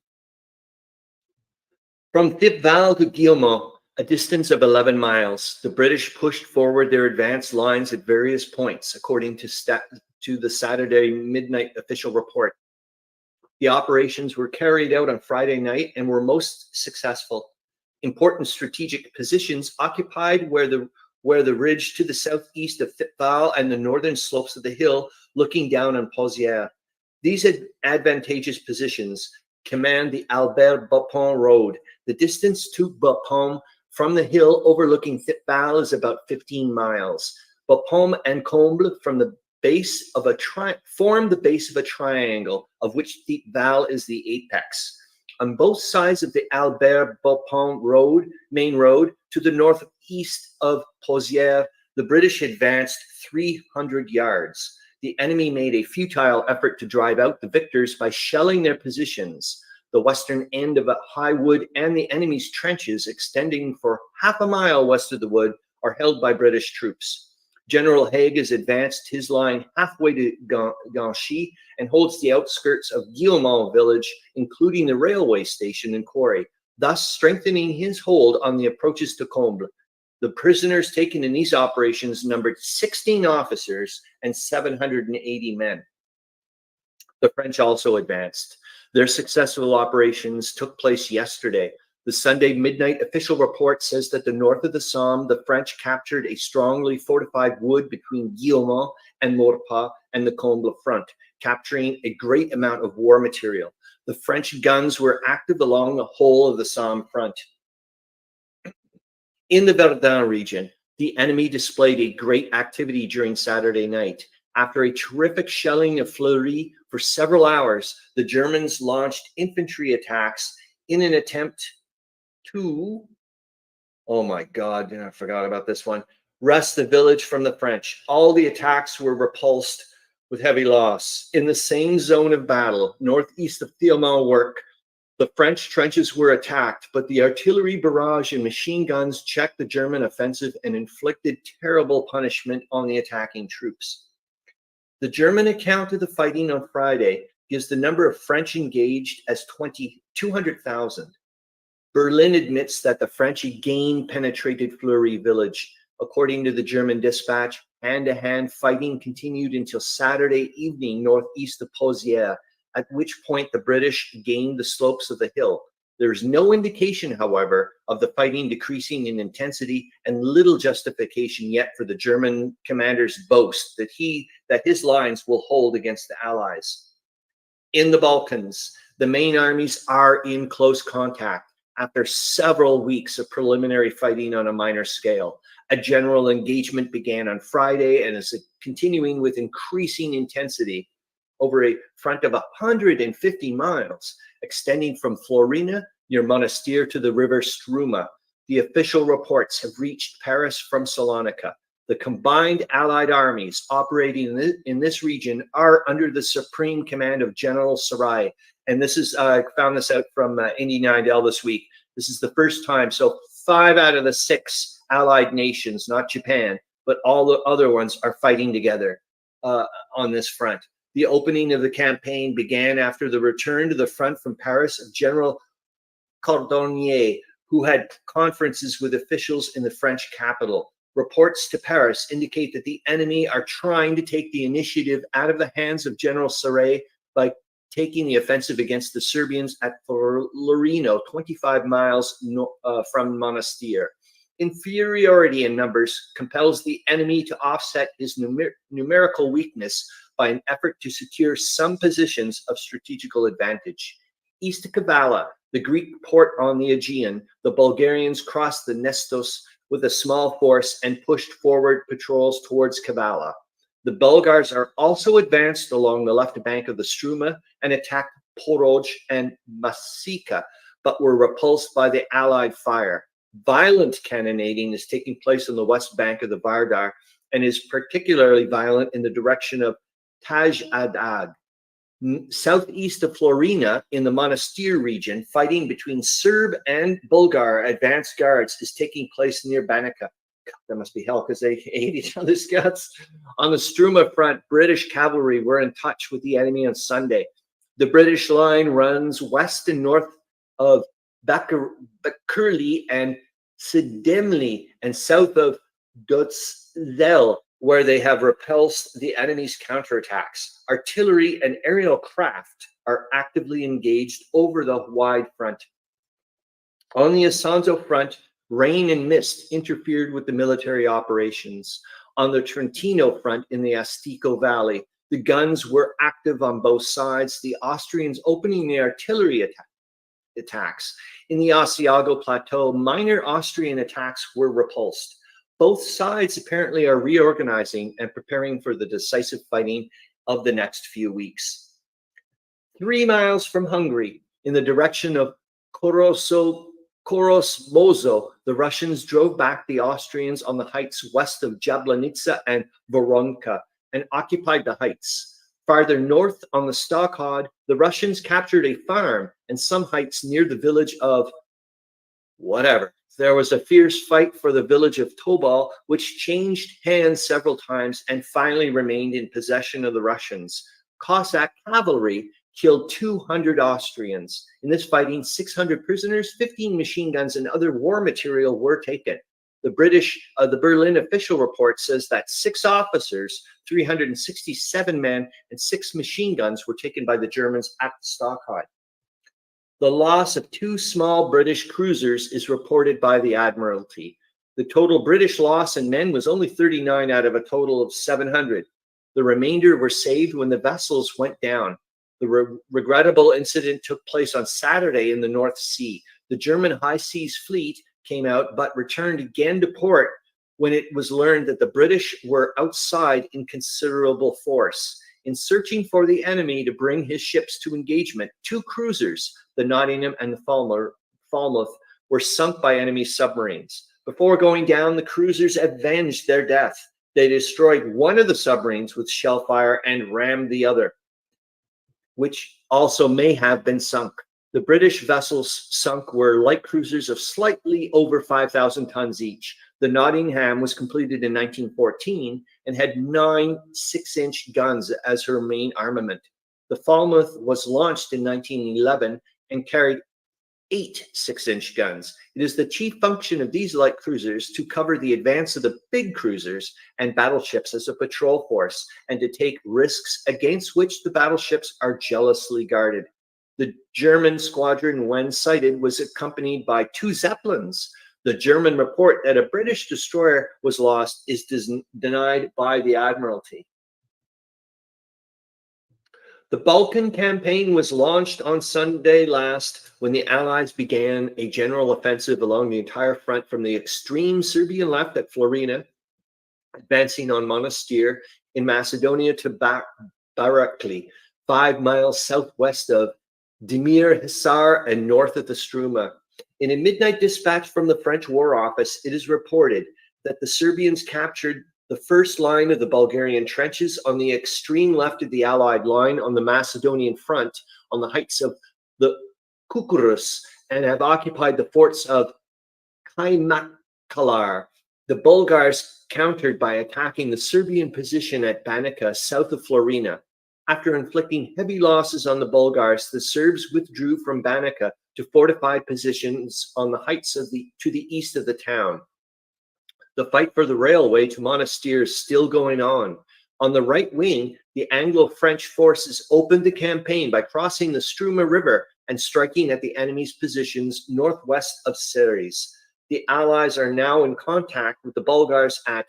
From Thiepval to Guillemot, a distance of 11 miles, the British pushed forward their advance lines at various points, according to the Saturday midnight official report. The operations were carried out on Friday night and were most successful. Important strategic positions occupied where the ridge to the southeast of Thiepval and the northern slopes of the hill looking down on Pozières. These advantageous positions command the Albert Bapaume road. The distance to Bapaume from the hill overlooking Thiepval is about 15 miles. Bapaume and Comble from the base of form the base of a triangle, of which Thiepval is the apex. On both sides of the Albert Bapaume road, main road, to the northeast of Pozières, the British advanced 300 yards. The enemy made a futile effort to drive out the victors by shelling their positions. The western end of a high wood and the enemy's trenches, extending for half a mile west of the wood, are held by British troops. General Haig has advanced his line halfway to Ganchy and holds the outskirts of Guillemot village, including the railway station and quarry, thus strengthening his hold on the approaches to Comble. The prisoners taken in these operations numbered 16 officers and 780 men. The French also advanced. Their successful operations took place yesterday. The Sunday midnight official report says that the north of the Somme, the French captured a strongly fortified wood between Guillemot and Maurepas and the Comble front, capturing a great amount of war material. The French guns were active along the whole of the Somme front. In the Verdun region, the enemy displayed a great activity during Saturday night. After a terrific shelling of Fleury for several hours, the Germans launched infantry attacks in an attempt to, oh my God, I forgot about this one, wrest the village from the French. All the attacks were repulsed with heavy loss. In the same zone of battle, northeast of Thielmont-Work, the French trenches were attacked, but the artillery barrage and machine guns checked the German offensive and inflicted terrible punishment on the attacking troops. The German account of the fighting on Friday gives the number of French engaged as 200,000. Berlin admits that the French again penetrated Fleury village. According to the German dispatch, hand-to-hand fighting continued until Saturday evening northeast of Pozières, at which point the British gained the slopes of the hill. There is no indication, however, of the fighting decreasing in intensity and little justification yet for the German commander's boast that his lines will hold against the Allies. In the Balkans, the main armies are in close contact. After several weeks of preliminary fighting on a minor scale, a general engagement began on Friday and is continuing with increasing intensity over a front of 150 miles, extending from Florina near Monastir to the river Struma. The official reports have reached Paris from Salonika. The combined Allied armies operating in this region are under the supreme command of General Sarai. And this is, I found this out from Indy 9L this week. This is the first time. So 5 out of the 6 Allied nations, not Japan, but all the other ones are fighting together on this front. The opening of the campaign began after the return to the front from Paris of General Cordonnier, who had conferences with officials in the French capital. Reports to Paris indicate that the enemy are trying to take the initiative out of the hands of General Sarai by taking the offensive against the Serbians at Florino, 25 miles from Monastir. Inferiority in numbers compels the enemy to offset his numerical weakness by an effort to secure some positions of strategical advantage. East of Kavala, the Greek port on the Aegean, the Bulgarians crossed the Nestos with a small force and pushed forward patrols towards Kavala. The Bulgars are also advanced along the left bank of the Struma and attacked Poroj and Masika, but were repulsed by the Allied fire. Violent cannonading is taking place on the west bank of the Vardar and is particularly violent in the direction of Taj Adad. Southeast of Florina, in the Monastir region, fighting between Serb and Bulgar advanced guards is taking place near Banica. God, that must be hell because they ate each other's guts. On the Struma front, British cavalry were in touch with the enemy on Sunday. The British line runs west and north of Bakurli and Sidemli and south of Dotszel, where they have repulsed the enemy's counterattacks. Artillery and aerial craft are actively engaged over the wide front. On the Isonzo front, rain and mist interfered with the military operations. On the Trentino front in the Astico Valley, the guns were active on both sides, the Austrians opening the artillery attacks. In the Asiago Plateau, minor Austrian attacks were repulsed. Both sides apparently are reorganizing and preparing for the decisive fighting of the next few weeks. 3 miles from Hungary, in the direction of Korosmozo, the Russians drove back the Austrians on the heights west of Jablanica and Voronka and occupied the heights. Farther north on the Stockade, the Russians captured a farm and some heights near the village of whatever. There was a fierce fight for the village of Tobol, which changed hands several times and finally remained in possession of the Russians. Cossack cavalry killed 200 Austrians. In this fighting, 600 prisoners, 15 machine guns, and other war material were taken. The Berlin official report says that 6 officers, 367 men, and 6 machine guns were taken by the Germans at the Stockade. The loss of 2 small British cruisers is reported by the Admiralty. The total British loss in men was only 39 out of a total of 700. The remainder were saved when the vessels went down. The regrettable incident took place on Saturday in the North Sea. The German High Seas Fleet came out but returned again to port when it was learned that the British were outside in considerable force. In searching for the enemy to bring his ships to engagement, 2 cruisers, the Nottingham and the Falmouth, were sunk by enemy submarines. Before going down, the cruisers avenged their death. They destroyed one of the submarines with shell fire and rammed the other, which also may have been sunk. The British vessels sunk were light cruisers of slightly over 5,000 tons each. The Nottingham was completed in 1914 and had 9 6-inch guns as her main armament. The Falmouth was launched in 1911 and carried 8 6-inch guns. It is the chief function of these light cruisers to cover the advance of the big cruisers and battleships as a patrol force and to take risks against which the battleships are jealously guarded. The German squadron, when sighted, was accompanied by 2 Zeppelins. The German report that a British destroyer was lost is denied by the Admiralty. The Balkan campaign was launched on Sunday last when the Allies began a general offensive along the entire front from the extreme Serbian left at Florina, advancing on Monastir in Macedonia to Barakli, 5 miles southwest of Demir Hisar and north of the Struma. In a midnight dispatch from the French War Office, it is reported that the Serbians captured the first line of the Bulgarian trenches on the extreme left of the Allied line on the Macedonian front on the heights of the Kukurus and have occupied the forts of Kaymakkalar. The Bulgars countered by attacking the Serbian position at Banica, south of Florina. After inflicting heavy losses on the Bulgars, the Serbs withdrew from Banica to fortified positions on the heights to the east of the town. The fight for the railway to Monastir is still going on. On the right wing, the Anglo-French forces opened the campaign by crossing the Struma River and striking at the enemy's positions northwest of Ceres. The Allies are now in contact with the Bulgars at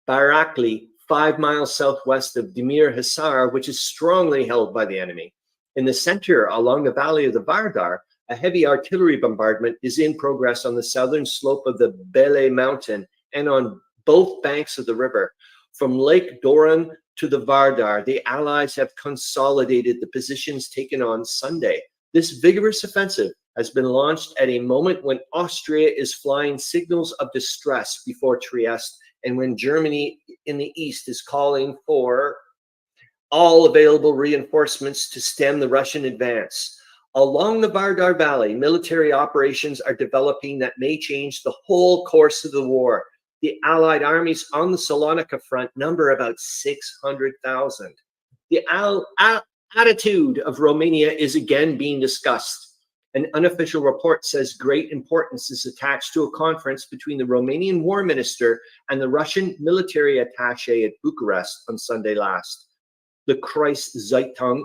Barakli, 5 miles southwest of Demir Hisar, which is strongly held by the enemy. In the center, along the valley of the Vardar, a heavy artillery bombardment is in progress on the southern slope of the Bele mountain and on both banks of the river. From Lake Doran to the Vardar, the Allies have consolidated the positions taken on Sunday. This vigorous offensive has been launched at a moment when Austria is flying signals of distress before Trieste, and when Germany in the east is calling for all available reinforcements to stem the Russian advance. Along the Vardar Valley, military operations are developing that may change the whole course of the war. The Allied armies on the Salonika front number about 600,000. The attitude of Romania is again being discussed. An unofficial report says great importance is attached to a conference between the Romanian war minister and the Russian military attaché at Bucharest on Sunday last. The Kreiszeitung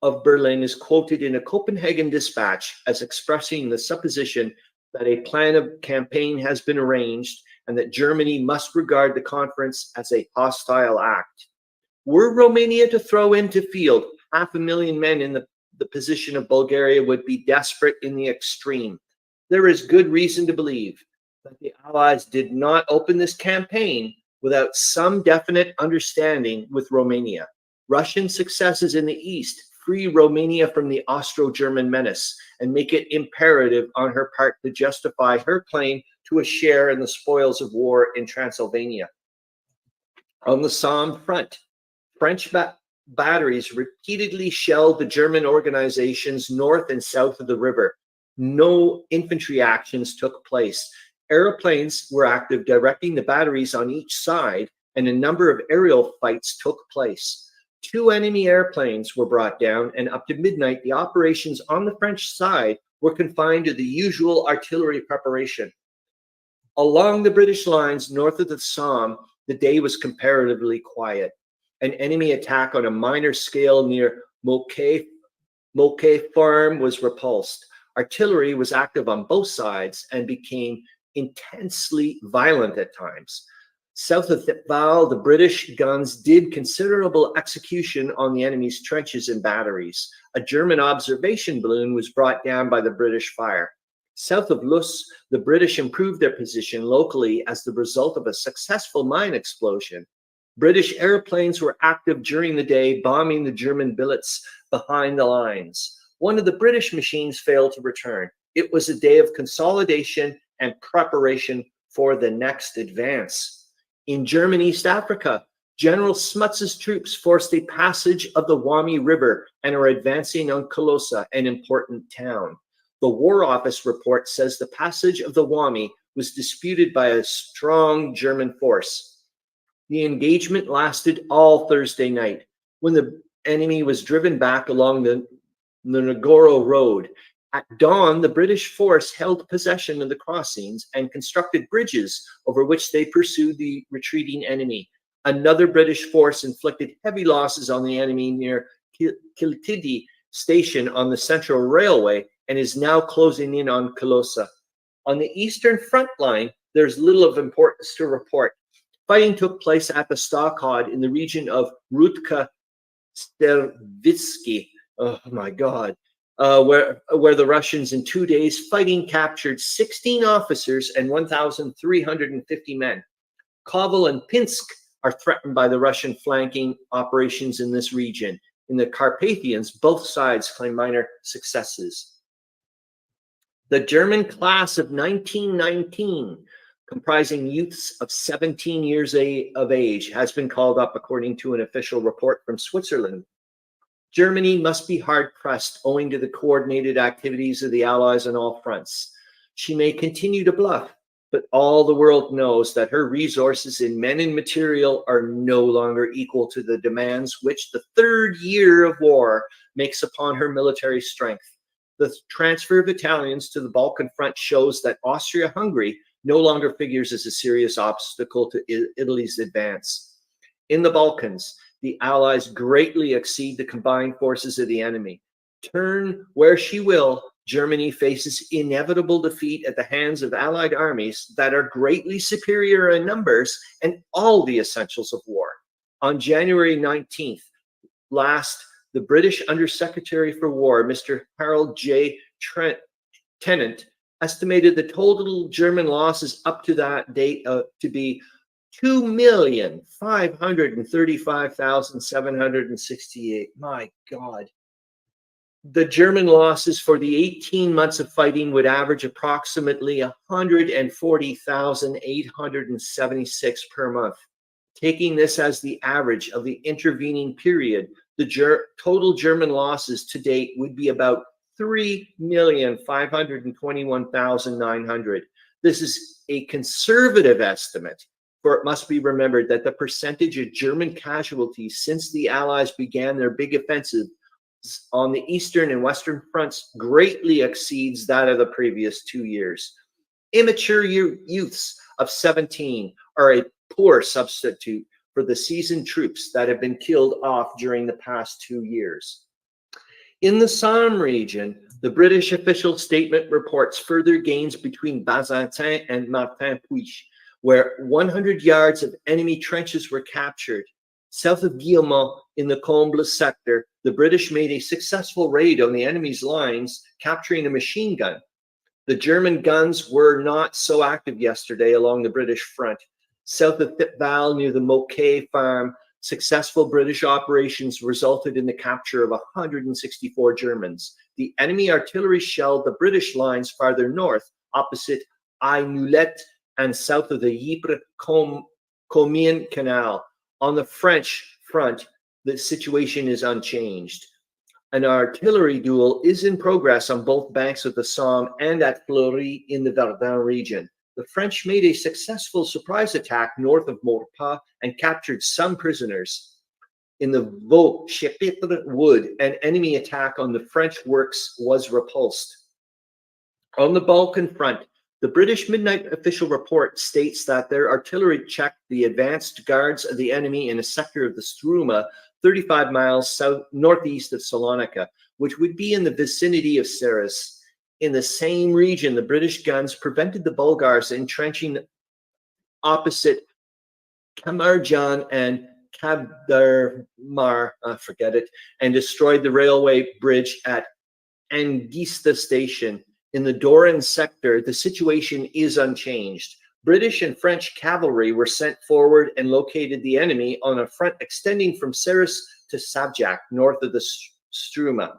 of Berlin is quoted in a Copenhagen dispatch as expressing the supposition that a plan of campaign has been arranged and that Germany must regard the conference as a hostile act. Were Romania to throw into field 500,000 men in the position of Bulgaria would be desperate in the extreme. There is good reason to believe that the Allies did not open this campaign without some definite understanding with Romania. Russian successes in the east free Romania from the Austro-German menace and make it imperative on her part to justify her claim to a share in the spoils of war in Transylvania. On the Somme front, French batteries repeatedly shelled the German organizations north and south of the river. No infantry actions took place. Airplanes were active directing the batteries on each side, and a number of aerial fights took place. 2 enemy airplanes were brought down, and up to midnight, the operations on the French side were confined to the usual artillery preparation. Along the British lines north of the Somme, the day was comparatively quiet. An enemy attack on a minor scale near Moquet Farm was repulsed. Artillery was active on both sides and became intensely violent at times. South of Thiepval, the British guns did considerable execution on the enemy's trenches and batteries. A German observation balloon was brought down by the British fire. South of Luss, the British improved their position locally as the result of a successful mine explosion. British airplanes were active during the day, bombing the German billets behind the lines. One of the British machines failed to return. It was a day of consolidation and preparation for the next advance. In German East Africa, General Smuts's troops forced a passage of the Wami River and are advancing on Colossa, an important town. The War Office report says the passage of the Wami was disputed by a strong German force. The engagement lasted all Thursday night. When the enemy was driven back along the Nagoro Road, at dawn, the British force held possession of the crossings and constructed bridges over which they pursued the retreating enemy. Another British force inflicted heavy losses on the enemy near Kiltidi station on the Central Railway and is now closing in on Colossa. On the eastern front line, there's little of importance to report. Fighting took place at the Stockade in the region of Rutka-Stervitsky, oh my God, where the Russians in 2 days fighting captured 16 officers and 1,350 men. Kovel and Pinsk are threatened by the Russian flanking operations in this region. In the Carpathians, both sides claim minor successes. The German class of 1919, comprising youths of 17 years of age, has been called up according to an official report from Switzerland. Germany must be hard-pressed owing to the coordinated activities of the Allies on all fronts. She may continue to bluff, but all the world knows that her resources in men and material are no longer equal to the demands which the third year of war makes upon her military strength. The transfer of Italians to the Balkan front shows that Austria-Hungary no longer figures as a serious obstacle to Italy's advance. In the Balkans, the Allies greatly exceed the combined forces of the enemy. Turn where she will, Germany faces inevitable defeat at the hands of Allied armies that are greatly superior in numbers and all the essentials of war. On January 19th, the British Undersecretary for War, Mr. Harold J. Tennant, estimated the total German losses up to that date to be 2,535,768. My God. The German losses for the 18 months of fighting would average approximately 140,876 per month. Taking this as the average of the intervening period, the total German losses to date would be about 3,521,900. This is a conservative estimate, for it must be remembered that the percentage of German casualties since the Allies began their big offensive on the eastern and western fronts greatly exceeds that of the previous 2 years. Immature youths of 17 are a poor substitute for the seasoned troops that have been killed off during the past 2 years. In the Somme region, the British official statement reports further gains between Bazentin and Martinpuich, where 100 yards of enemy trenches were captured. South of Guillemont in the Comble sector, the British made a successful raid on the enemy's lines, capturing a machine gun. The German guns were not so active yesterday along the British front. South of Thiepval, near the Moquet farm, successful British operations resulted in the capture of 164 Germans. The enemy artillery shelled the British lines farther north, opposite Aix-Noulette and south of the Ypres-Comines Canal. On the French front, the situation is unchanged. An artillery duel is in progress on both banks of the Somme and at Fleury in the Verdun region. The French made a successful surprise attack north of Maurepas and captured some prisoners. In the Vaux-Chapitre wood, an enemy attack on the French works was repulsed. On the Balkan front, the British Midnight Official Report states that their artillery checked the advanced guards of the enemy in a sector of the Struma, 35 miles northeast of Salonika, which would be in the vicinity of Ceres. In the same region, the British guns prevented the Bulgars entrenching opposite Kamarjan and Kabdarmar, and destroyed the railway bridge at Angista station. In the Doran sector, the situation is unchanged. British and French cavalry were sent forward and located the enemy on a front extending from Ceres to Sabjak, north of the Struma.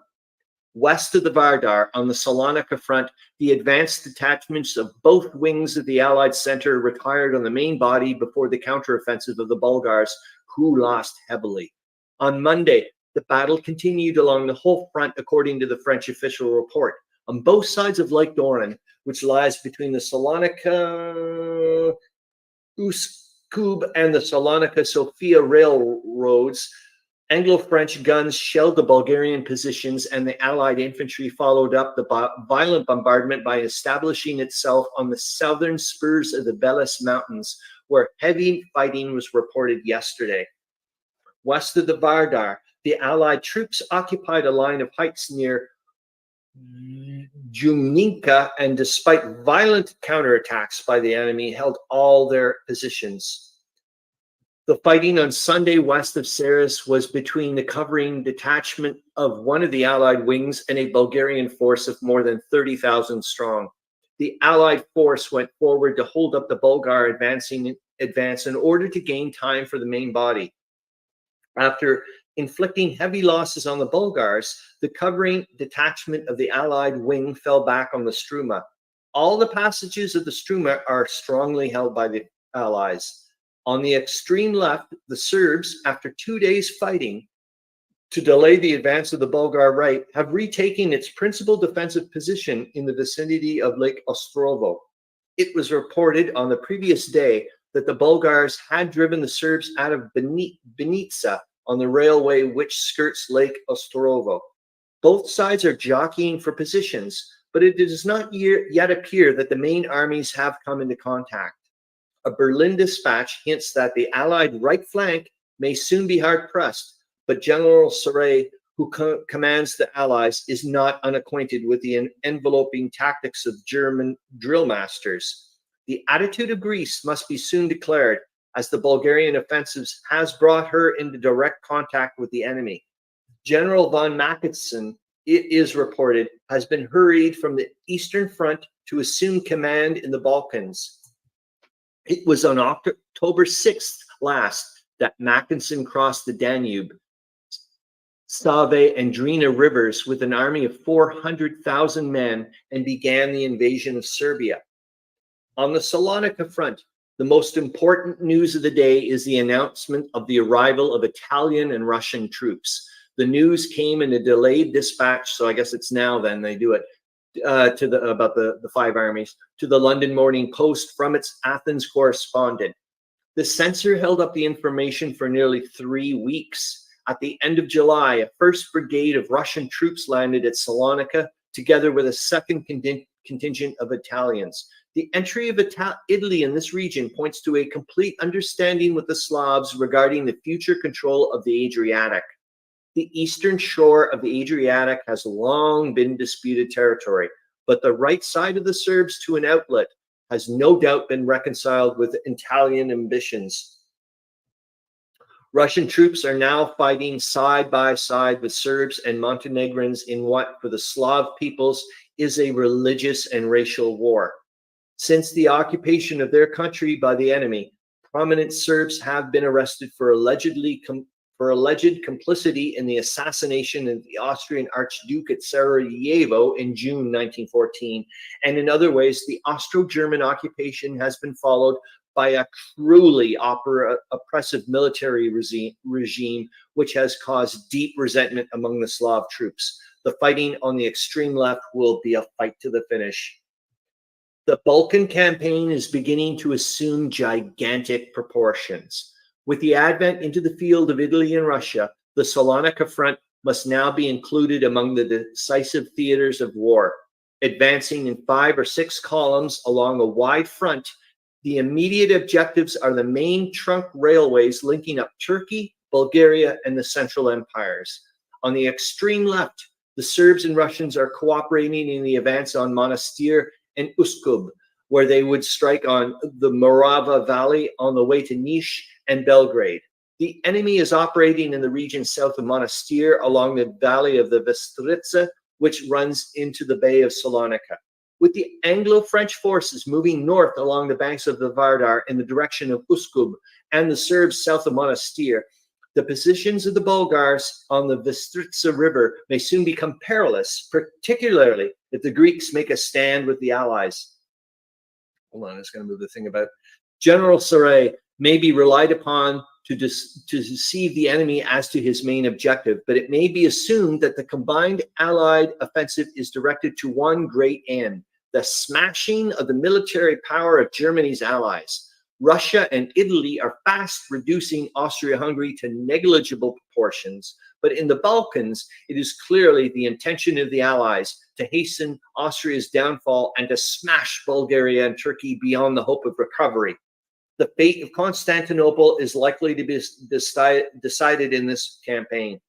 West of the Vardar, on the Salonika front, the advanced detachments of both wings of the Allied center retired on the main body before the counteroffensive of the Bulgars, who lost heavily. On Monday, the battle continued along the whole front, according to the French official report. On both sides of Lake Doran, which lies between the Salonika Uskub and the Salonika Sofia railroads, Anglo-French guns shelled the Bulgarian positions, and the Allied infantry followed up the violent bombardment by establishing itself on the southern spurs of the Belis Mountains, where heavy fighting was reported yesterday. West of the Vardar, the Allied troops occupied a line of heights near Jumninka, and despite violent counterattacks by the enemy, held all their positions. The fighting on Sunday west of Ceres was between the covering detachment of one of the Allied wings and a Bulgarian force of more than 30,000 strong. The Allied force went forward to hold up the Bulgar advance in order to gain time for the main body. After inflicting heavy losses on the Bulgars, the covering detachment of the Allied wing fell back on the Struma. All the passages of the Struma are strongly held by the Allies. On the extreme left, the Serbs, after 2 days fighting to delay the advance of the Bulgar right, have retaken its principal defensive position in the vicinity of Lake Ostrovo. It was reported on the previous day that the Bulgars had driven the Serbs out of Benica on the railway which skirts Lake Ostrovo. Both sides are jockeying for positions, but it does not yet appear that the main armies have come into contact. A Berlin dispatch hints that the Allied right flank may soon be hard-pressed, but General Serret, who commands the Allies, is not unacquainted with the enveloping tactics of German drill masters. The attitude of Greece must be soon declared, as the Bulgarian offensives has brought her into direct contact with the enemy. General von Mackensen, it is reported, has been hurried from the Eastern Front to assume command in the Balkans. It was on October 6th last that Mackensen crossed the Danube. Save and Drina rivers with an army of 400,000 men and began the invasion of Serbia. On the Salonika front, the most important news of the day is the announcement of the arrival of Italian and Russian troops. The news came in a delayed dispatch, so I guess it's now then they do it, about the 5 armies, to the London Morning Post from its Athens correspondent. The censor held up the information for nearly 3 weeks. At the end of July, a 1st Brigade of Russian troops landed at Salonika, together with a 2nd contingent of Italians. The entry of Italy in this region points to a complete understanding with the Slavs regarding the future control of the Adriatic. The eastern shore of the Adriatic has long been disputed territory, but the right side of the Serbs to an outlet has no doubt been reconciled with Italian ambitions. Russian troops are now fighting side by side with Serbs and Montenegrins in what, for the Slav peoples, is a religious and racial war. Since the occupation of their country by the enemy, prominent Serbs have been arrested for alleged complicity in the assassination of the Austrian Archduke at Sarajevo in June 1914. And in other ways, the Austro-German occupation has been followed by a cruelly oppressive military regime, which has caused deep resentment among the Slav troops. The fighting on the extreme left will be a fight to the finish. The Balkan campaign is beginning to assume gigantic proportions. With the advent into the field of Italy and Russia, the Salonika front must now be included among the decisive theaters of war. Advancing in 5 or 6 columns along a wide front, the immediate objectives are the main trunk railways linking up Turkey, Bulgaria, and the Central Empires. On the extreme left, the Serbs and Russians are cooperating in the advance on Monastir and Uskub, where they would strike on the Morava Valley on the way to Niš and Belgrade. The enemy is operating in the region south of Monastir along the valley of the Bistrica, which runs into the Bay of Salonika. With the Anglo-French forces moving north along the banks of the Vardar in the direction of Uskub and the Serbs south of Monastir, the positions of the Bulgars on the Bistrica River may soon become perilous, particularly if the Greeks make a stand with the Allies. Hold on, I was going to move the thing about. General Saray may be relied upon to deceive the enemy as to his main objective, but it may be assumed that the combined Allied offensive is directed to one great end: the smashing of the military power of Germany's allies. Russia and Italy are fast reducing Austria-Hungary to negligible proportions, but in the Balkans, it is clearly the intention of the Allies to hasten Austria's downfall and to smash Bulgaria and Turkey beyond the hope of recovery. The fate of Constantinople is likely to be decided in this campaign.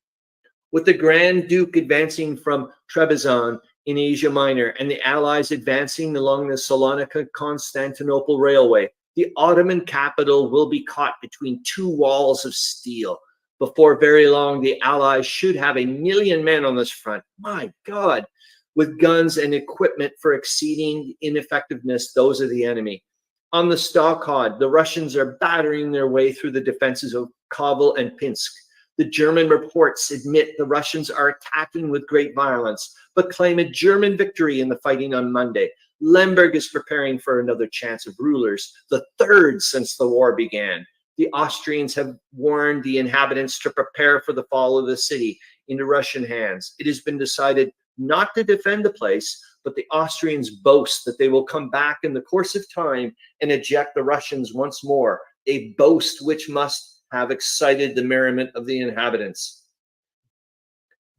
With the Grand Duke advancing from Trebizond in Asia Minor and the Allies advancing along the Salonika-Constantinople Railway, the Ottoman capital will be caught between 2 walls of steel. Before very long, the Allies should have 1 million men on this front. My God, with guns and equipment for exceeding in effectiveness those of the enemy. On the Stockade, the Russians are battering their way through the defenses of Kovel and Pinsk. The German reports admit the Russians are attacking with great violence, but claim a German victory in the fighting on Monday. Lemberg is preparing for another chance of rulers, the 3rd since the war began. The Austrians have warned the inhabitants to prepare for the fall of the city into Russian hands. It has been decided not to defend the place, but the Austrians boast that they will come back in the course of time and eject the Russians once more, a boast which must have excited the merriment of the inhabitants.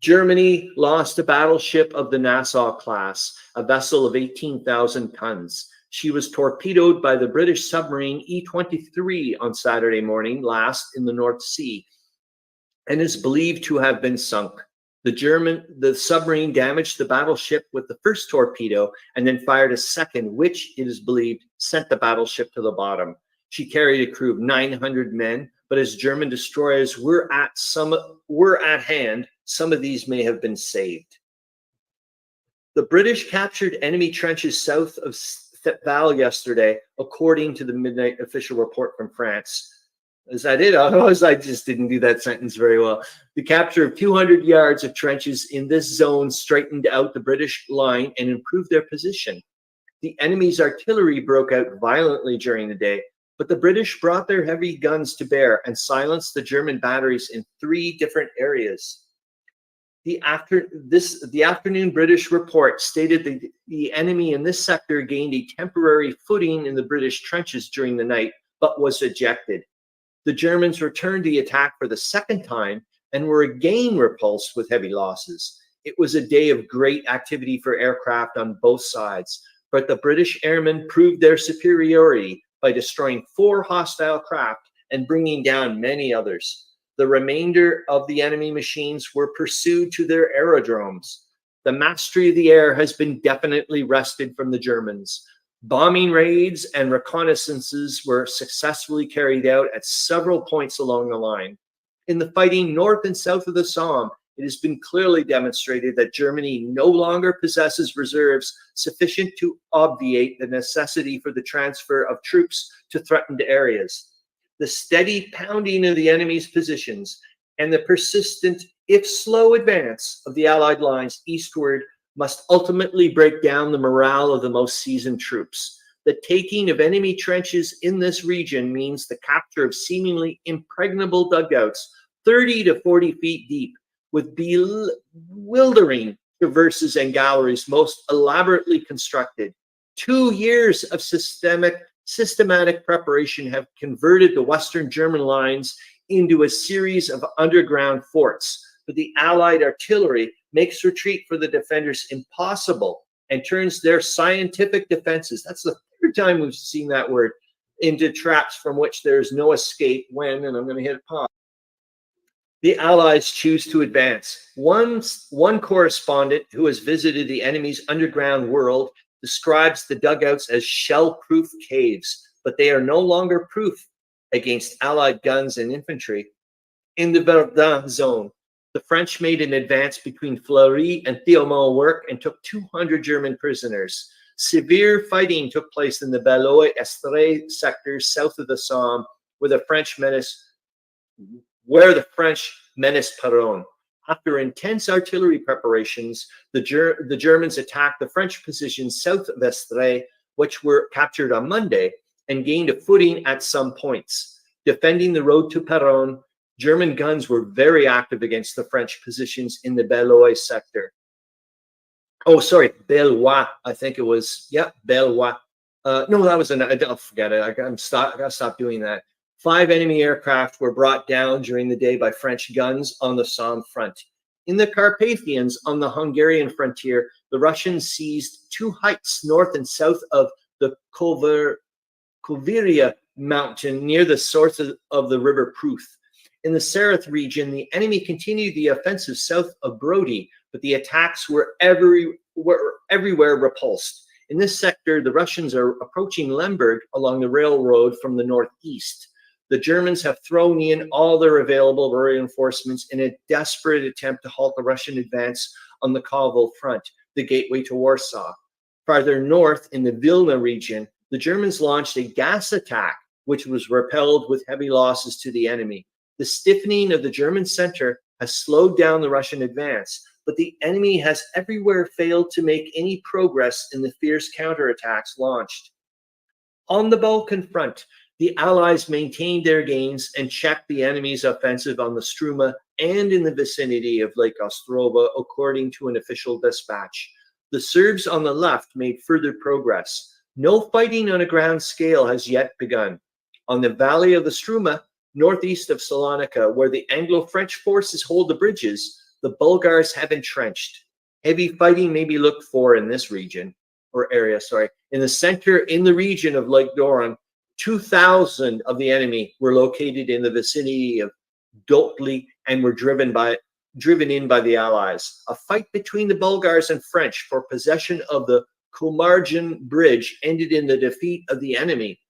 Germany lost a battleship of the Nassau class, a vessel of 18,000 tons. She was torpedoed by the British submarine E-23 on Saturday morning last in the North Sea and is believed to have been sunk. The submarine damaged the battleship with the first torpedo and then fired a second, which it is believed sent the battleship to the bottom. She carried a crew of 900 men, but as German destroyers were at hand, some of these may have been saved. The British captured enemy trenches south of Thiepval yesterday, according to the midnight official report from France. Is that it? Otherwise, I just didn't do that sentence very well. The capture of 200 yards of trenches in this zone straightened out the British line and improved their position. The enemy's artillery broke out violently during the day, but the British brought their heavy guns to bear and silenced the German batteries in 3 different areas. The afternoon British report stated that the enemy in this sector gained a temporary footing in the British trenches during the night, but was ejected. The Germans returned the attack for the second time and were again repulsed with heavy losses. It was a day of great activity for aircraft on both sides, but the British airmen proved their superiority by destroying 4 hostile craft and bringing down many others. The remainder of the enemy machines were pursued to their aerodromes. The mastery of the air has been definitely wrested from the Germans. Bombing raids and reconnaissances were successfully carried out at several points along the line. In the fighting north and south of the Somme, it has been clearly demonstrated that Germany no longer possesses reserves sufficient to obviate the necessity for the transfer of troops to threatened areas. The steady pounding of the enemy's positions and the persistent, if slow, advance of the Allied lines eastward must ultimately break down the morale of the most seasoned troops. The taking of enemy trenches in this region means the capture of seemingly impregnable dugouts 30 to 40 feet deep, with bewildering traverses and galleries most elaborately constructed. 2 years of systematic preparation have converted the Western German lines into a series of underground forts, but the Allied artillery makes retreat for the defenders impossible and turns their scientific defenses, that's the 3rd time we've seen that word, into traps from which there is no escape when, and I'm going to hit pause, the Allies choose to advance. One correspondent who has visited the enemy's underground world describes the dugouts as shell-proof caves, but they are no longer proof against Allied guns and infantry. In the Verdun zone, the French made an advance between Fleury and Thiaumont-Work and took 200 German prisoners. Severe fighting took place in the Belloy-Estrée sectors south of the Somme, where the French menaced Peronne. After intense artillery preparations, the Germans attacked the French positions south of Estrée, which were captured on Monday, and gained a footing at some points. Defending the road to Peronne, German guns were very active against the French positions in the Belloy sector. Oh, sorry, Bellois, I think it was. Yeah, Bellois. No, that was I'll forget it. I gotta stop doing that. 5 enemy aircraft were brought down during the day by French guns on the Somme front. In the Carpathians on the Hungarian frontier, the Russians seized 2 heights north and south of the Koviria mountain near the source of the river Pruth. In the Sereth region, the enemy continued the offensive south of Brody, but the attacks were everywhere repulsed. In this sector, the Russians are approaching Lemberg along the railroad from the northeast. The Germans have thrown in all their available reinforcements in a desperate attempt to halt the Russian advance on the Kovel front, the gateway to Warsaw. Farther north in the Vilna region, the Germans launched a gas attack, which was repelled with heavy losses to the enemy. The stiffening of the German center has slowed down the Russian advance, but the enemy has everywhere failed to make any progress in the fierce counterattacks launched. On the Balkan front, the Allies maintained their gains and checked the enemy's offensive on the Struma and in the vicinity of Lake Ostrova, according to an official dispatch. The Serbs on the left made further progress. No fighting on a ground scale has yet begun. On the valley of the Struma, northeast of Salonika, where the Anglo-French forces hold the bridges, the Bulgars have entrenched. Heavy fighting may be looked for in this region, or area, sorry. In the center, in the region of Lake Doron, 2,000 of the enemy were located in the vicinity of Dotli and were driven in by the Allies. A fight between the Bulgars and French for possession of the Komarjan bridge ended in the defeat of the enemy.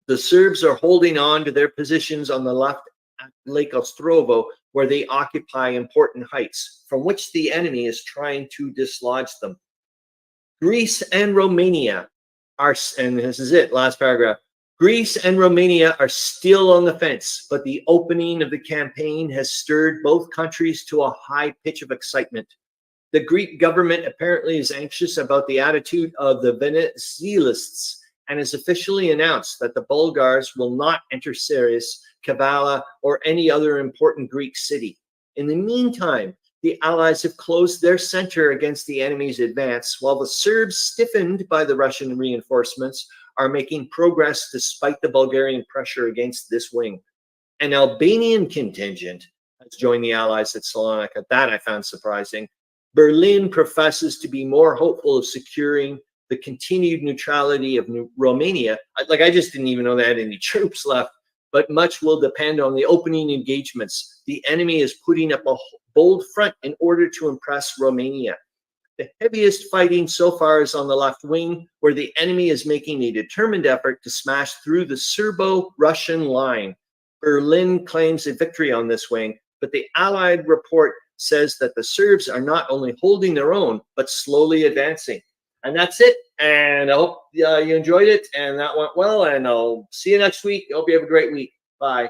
The Serbs are holding on to their positions on the left at Lake Ostrovo, where they occupy important heights, from which the enemy is trying to dislodge them. Greece and Romania are, and this is it, last paragraph, Greece and Romania are still on the fence, but the opening of the campaign has stirred both countries to a high pitch of excitement. The Greek government apparently is anxious about the attitude of the Venizelists and has officially announced that the Bulgars will not enter Ceres, Kavala, or any other important Greek city. In the meantime, the Allies have closed their center against the enemy's advance, while the Serbs, stiffened by the Russian reinforcements, are making progress despite the Bulgarian pressure against this wing. An Albanian contingent has joined the Allies at Salonika. That I found surprising. Berlin professes to be more hopeful of securing the continued neutrality of Romania. Like, I just didn't even know they had any troops left, but much will depend on the opening engagements. The enemy is putting up a bold front in order to impress Romania. The heaviest fighting so far is on the left wing, where the enemy is making a determined effort to smash through the Serbo-Russian line. Berlin claims a victory on this wing, but the Allied report says that the Serbs are not only holding their own, but slowly advancing. And that's it. And I hope you enjoyed it and that went well. And I'll see you next week. I hope you have a great week. Bye.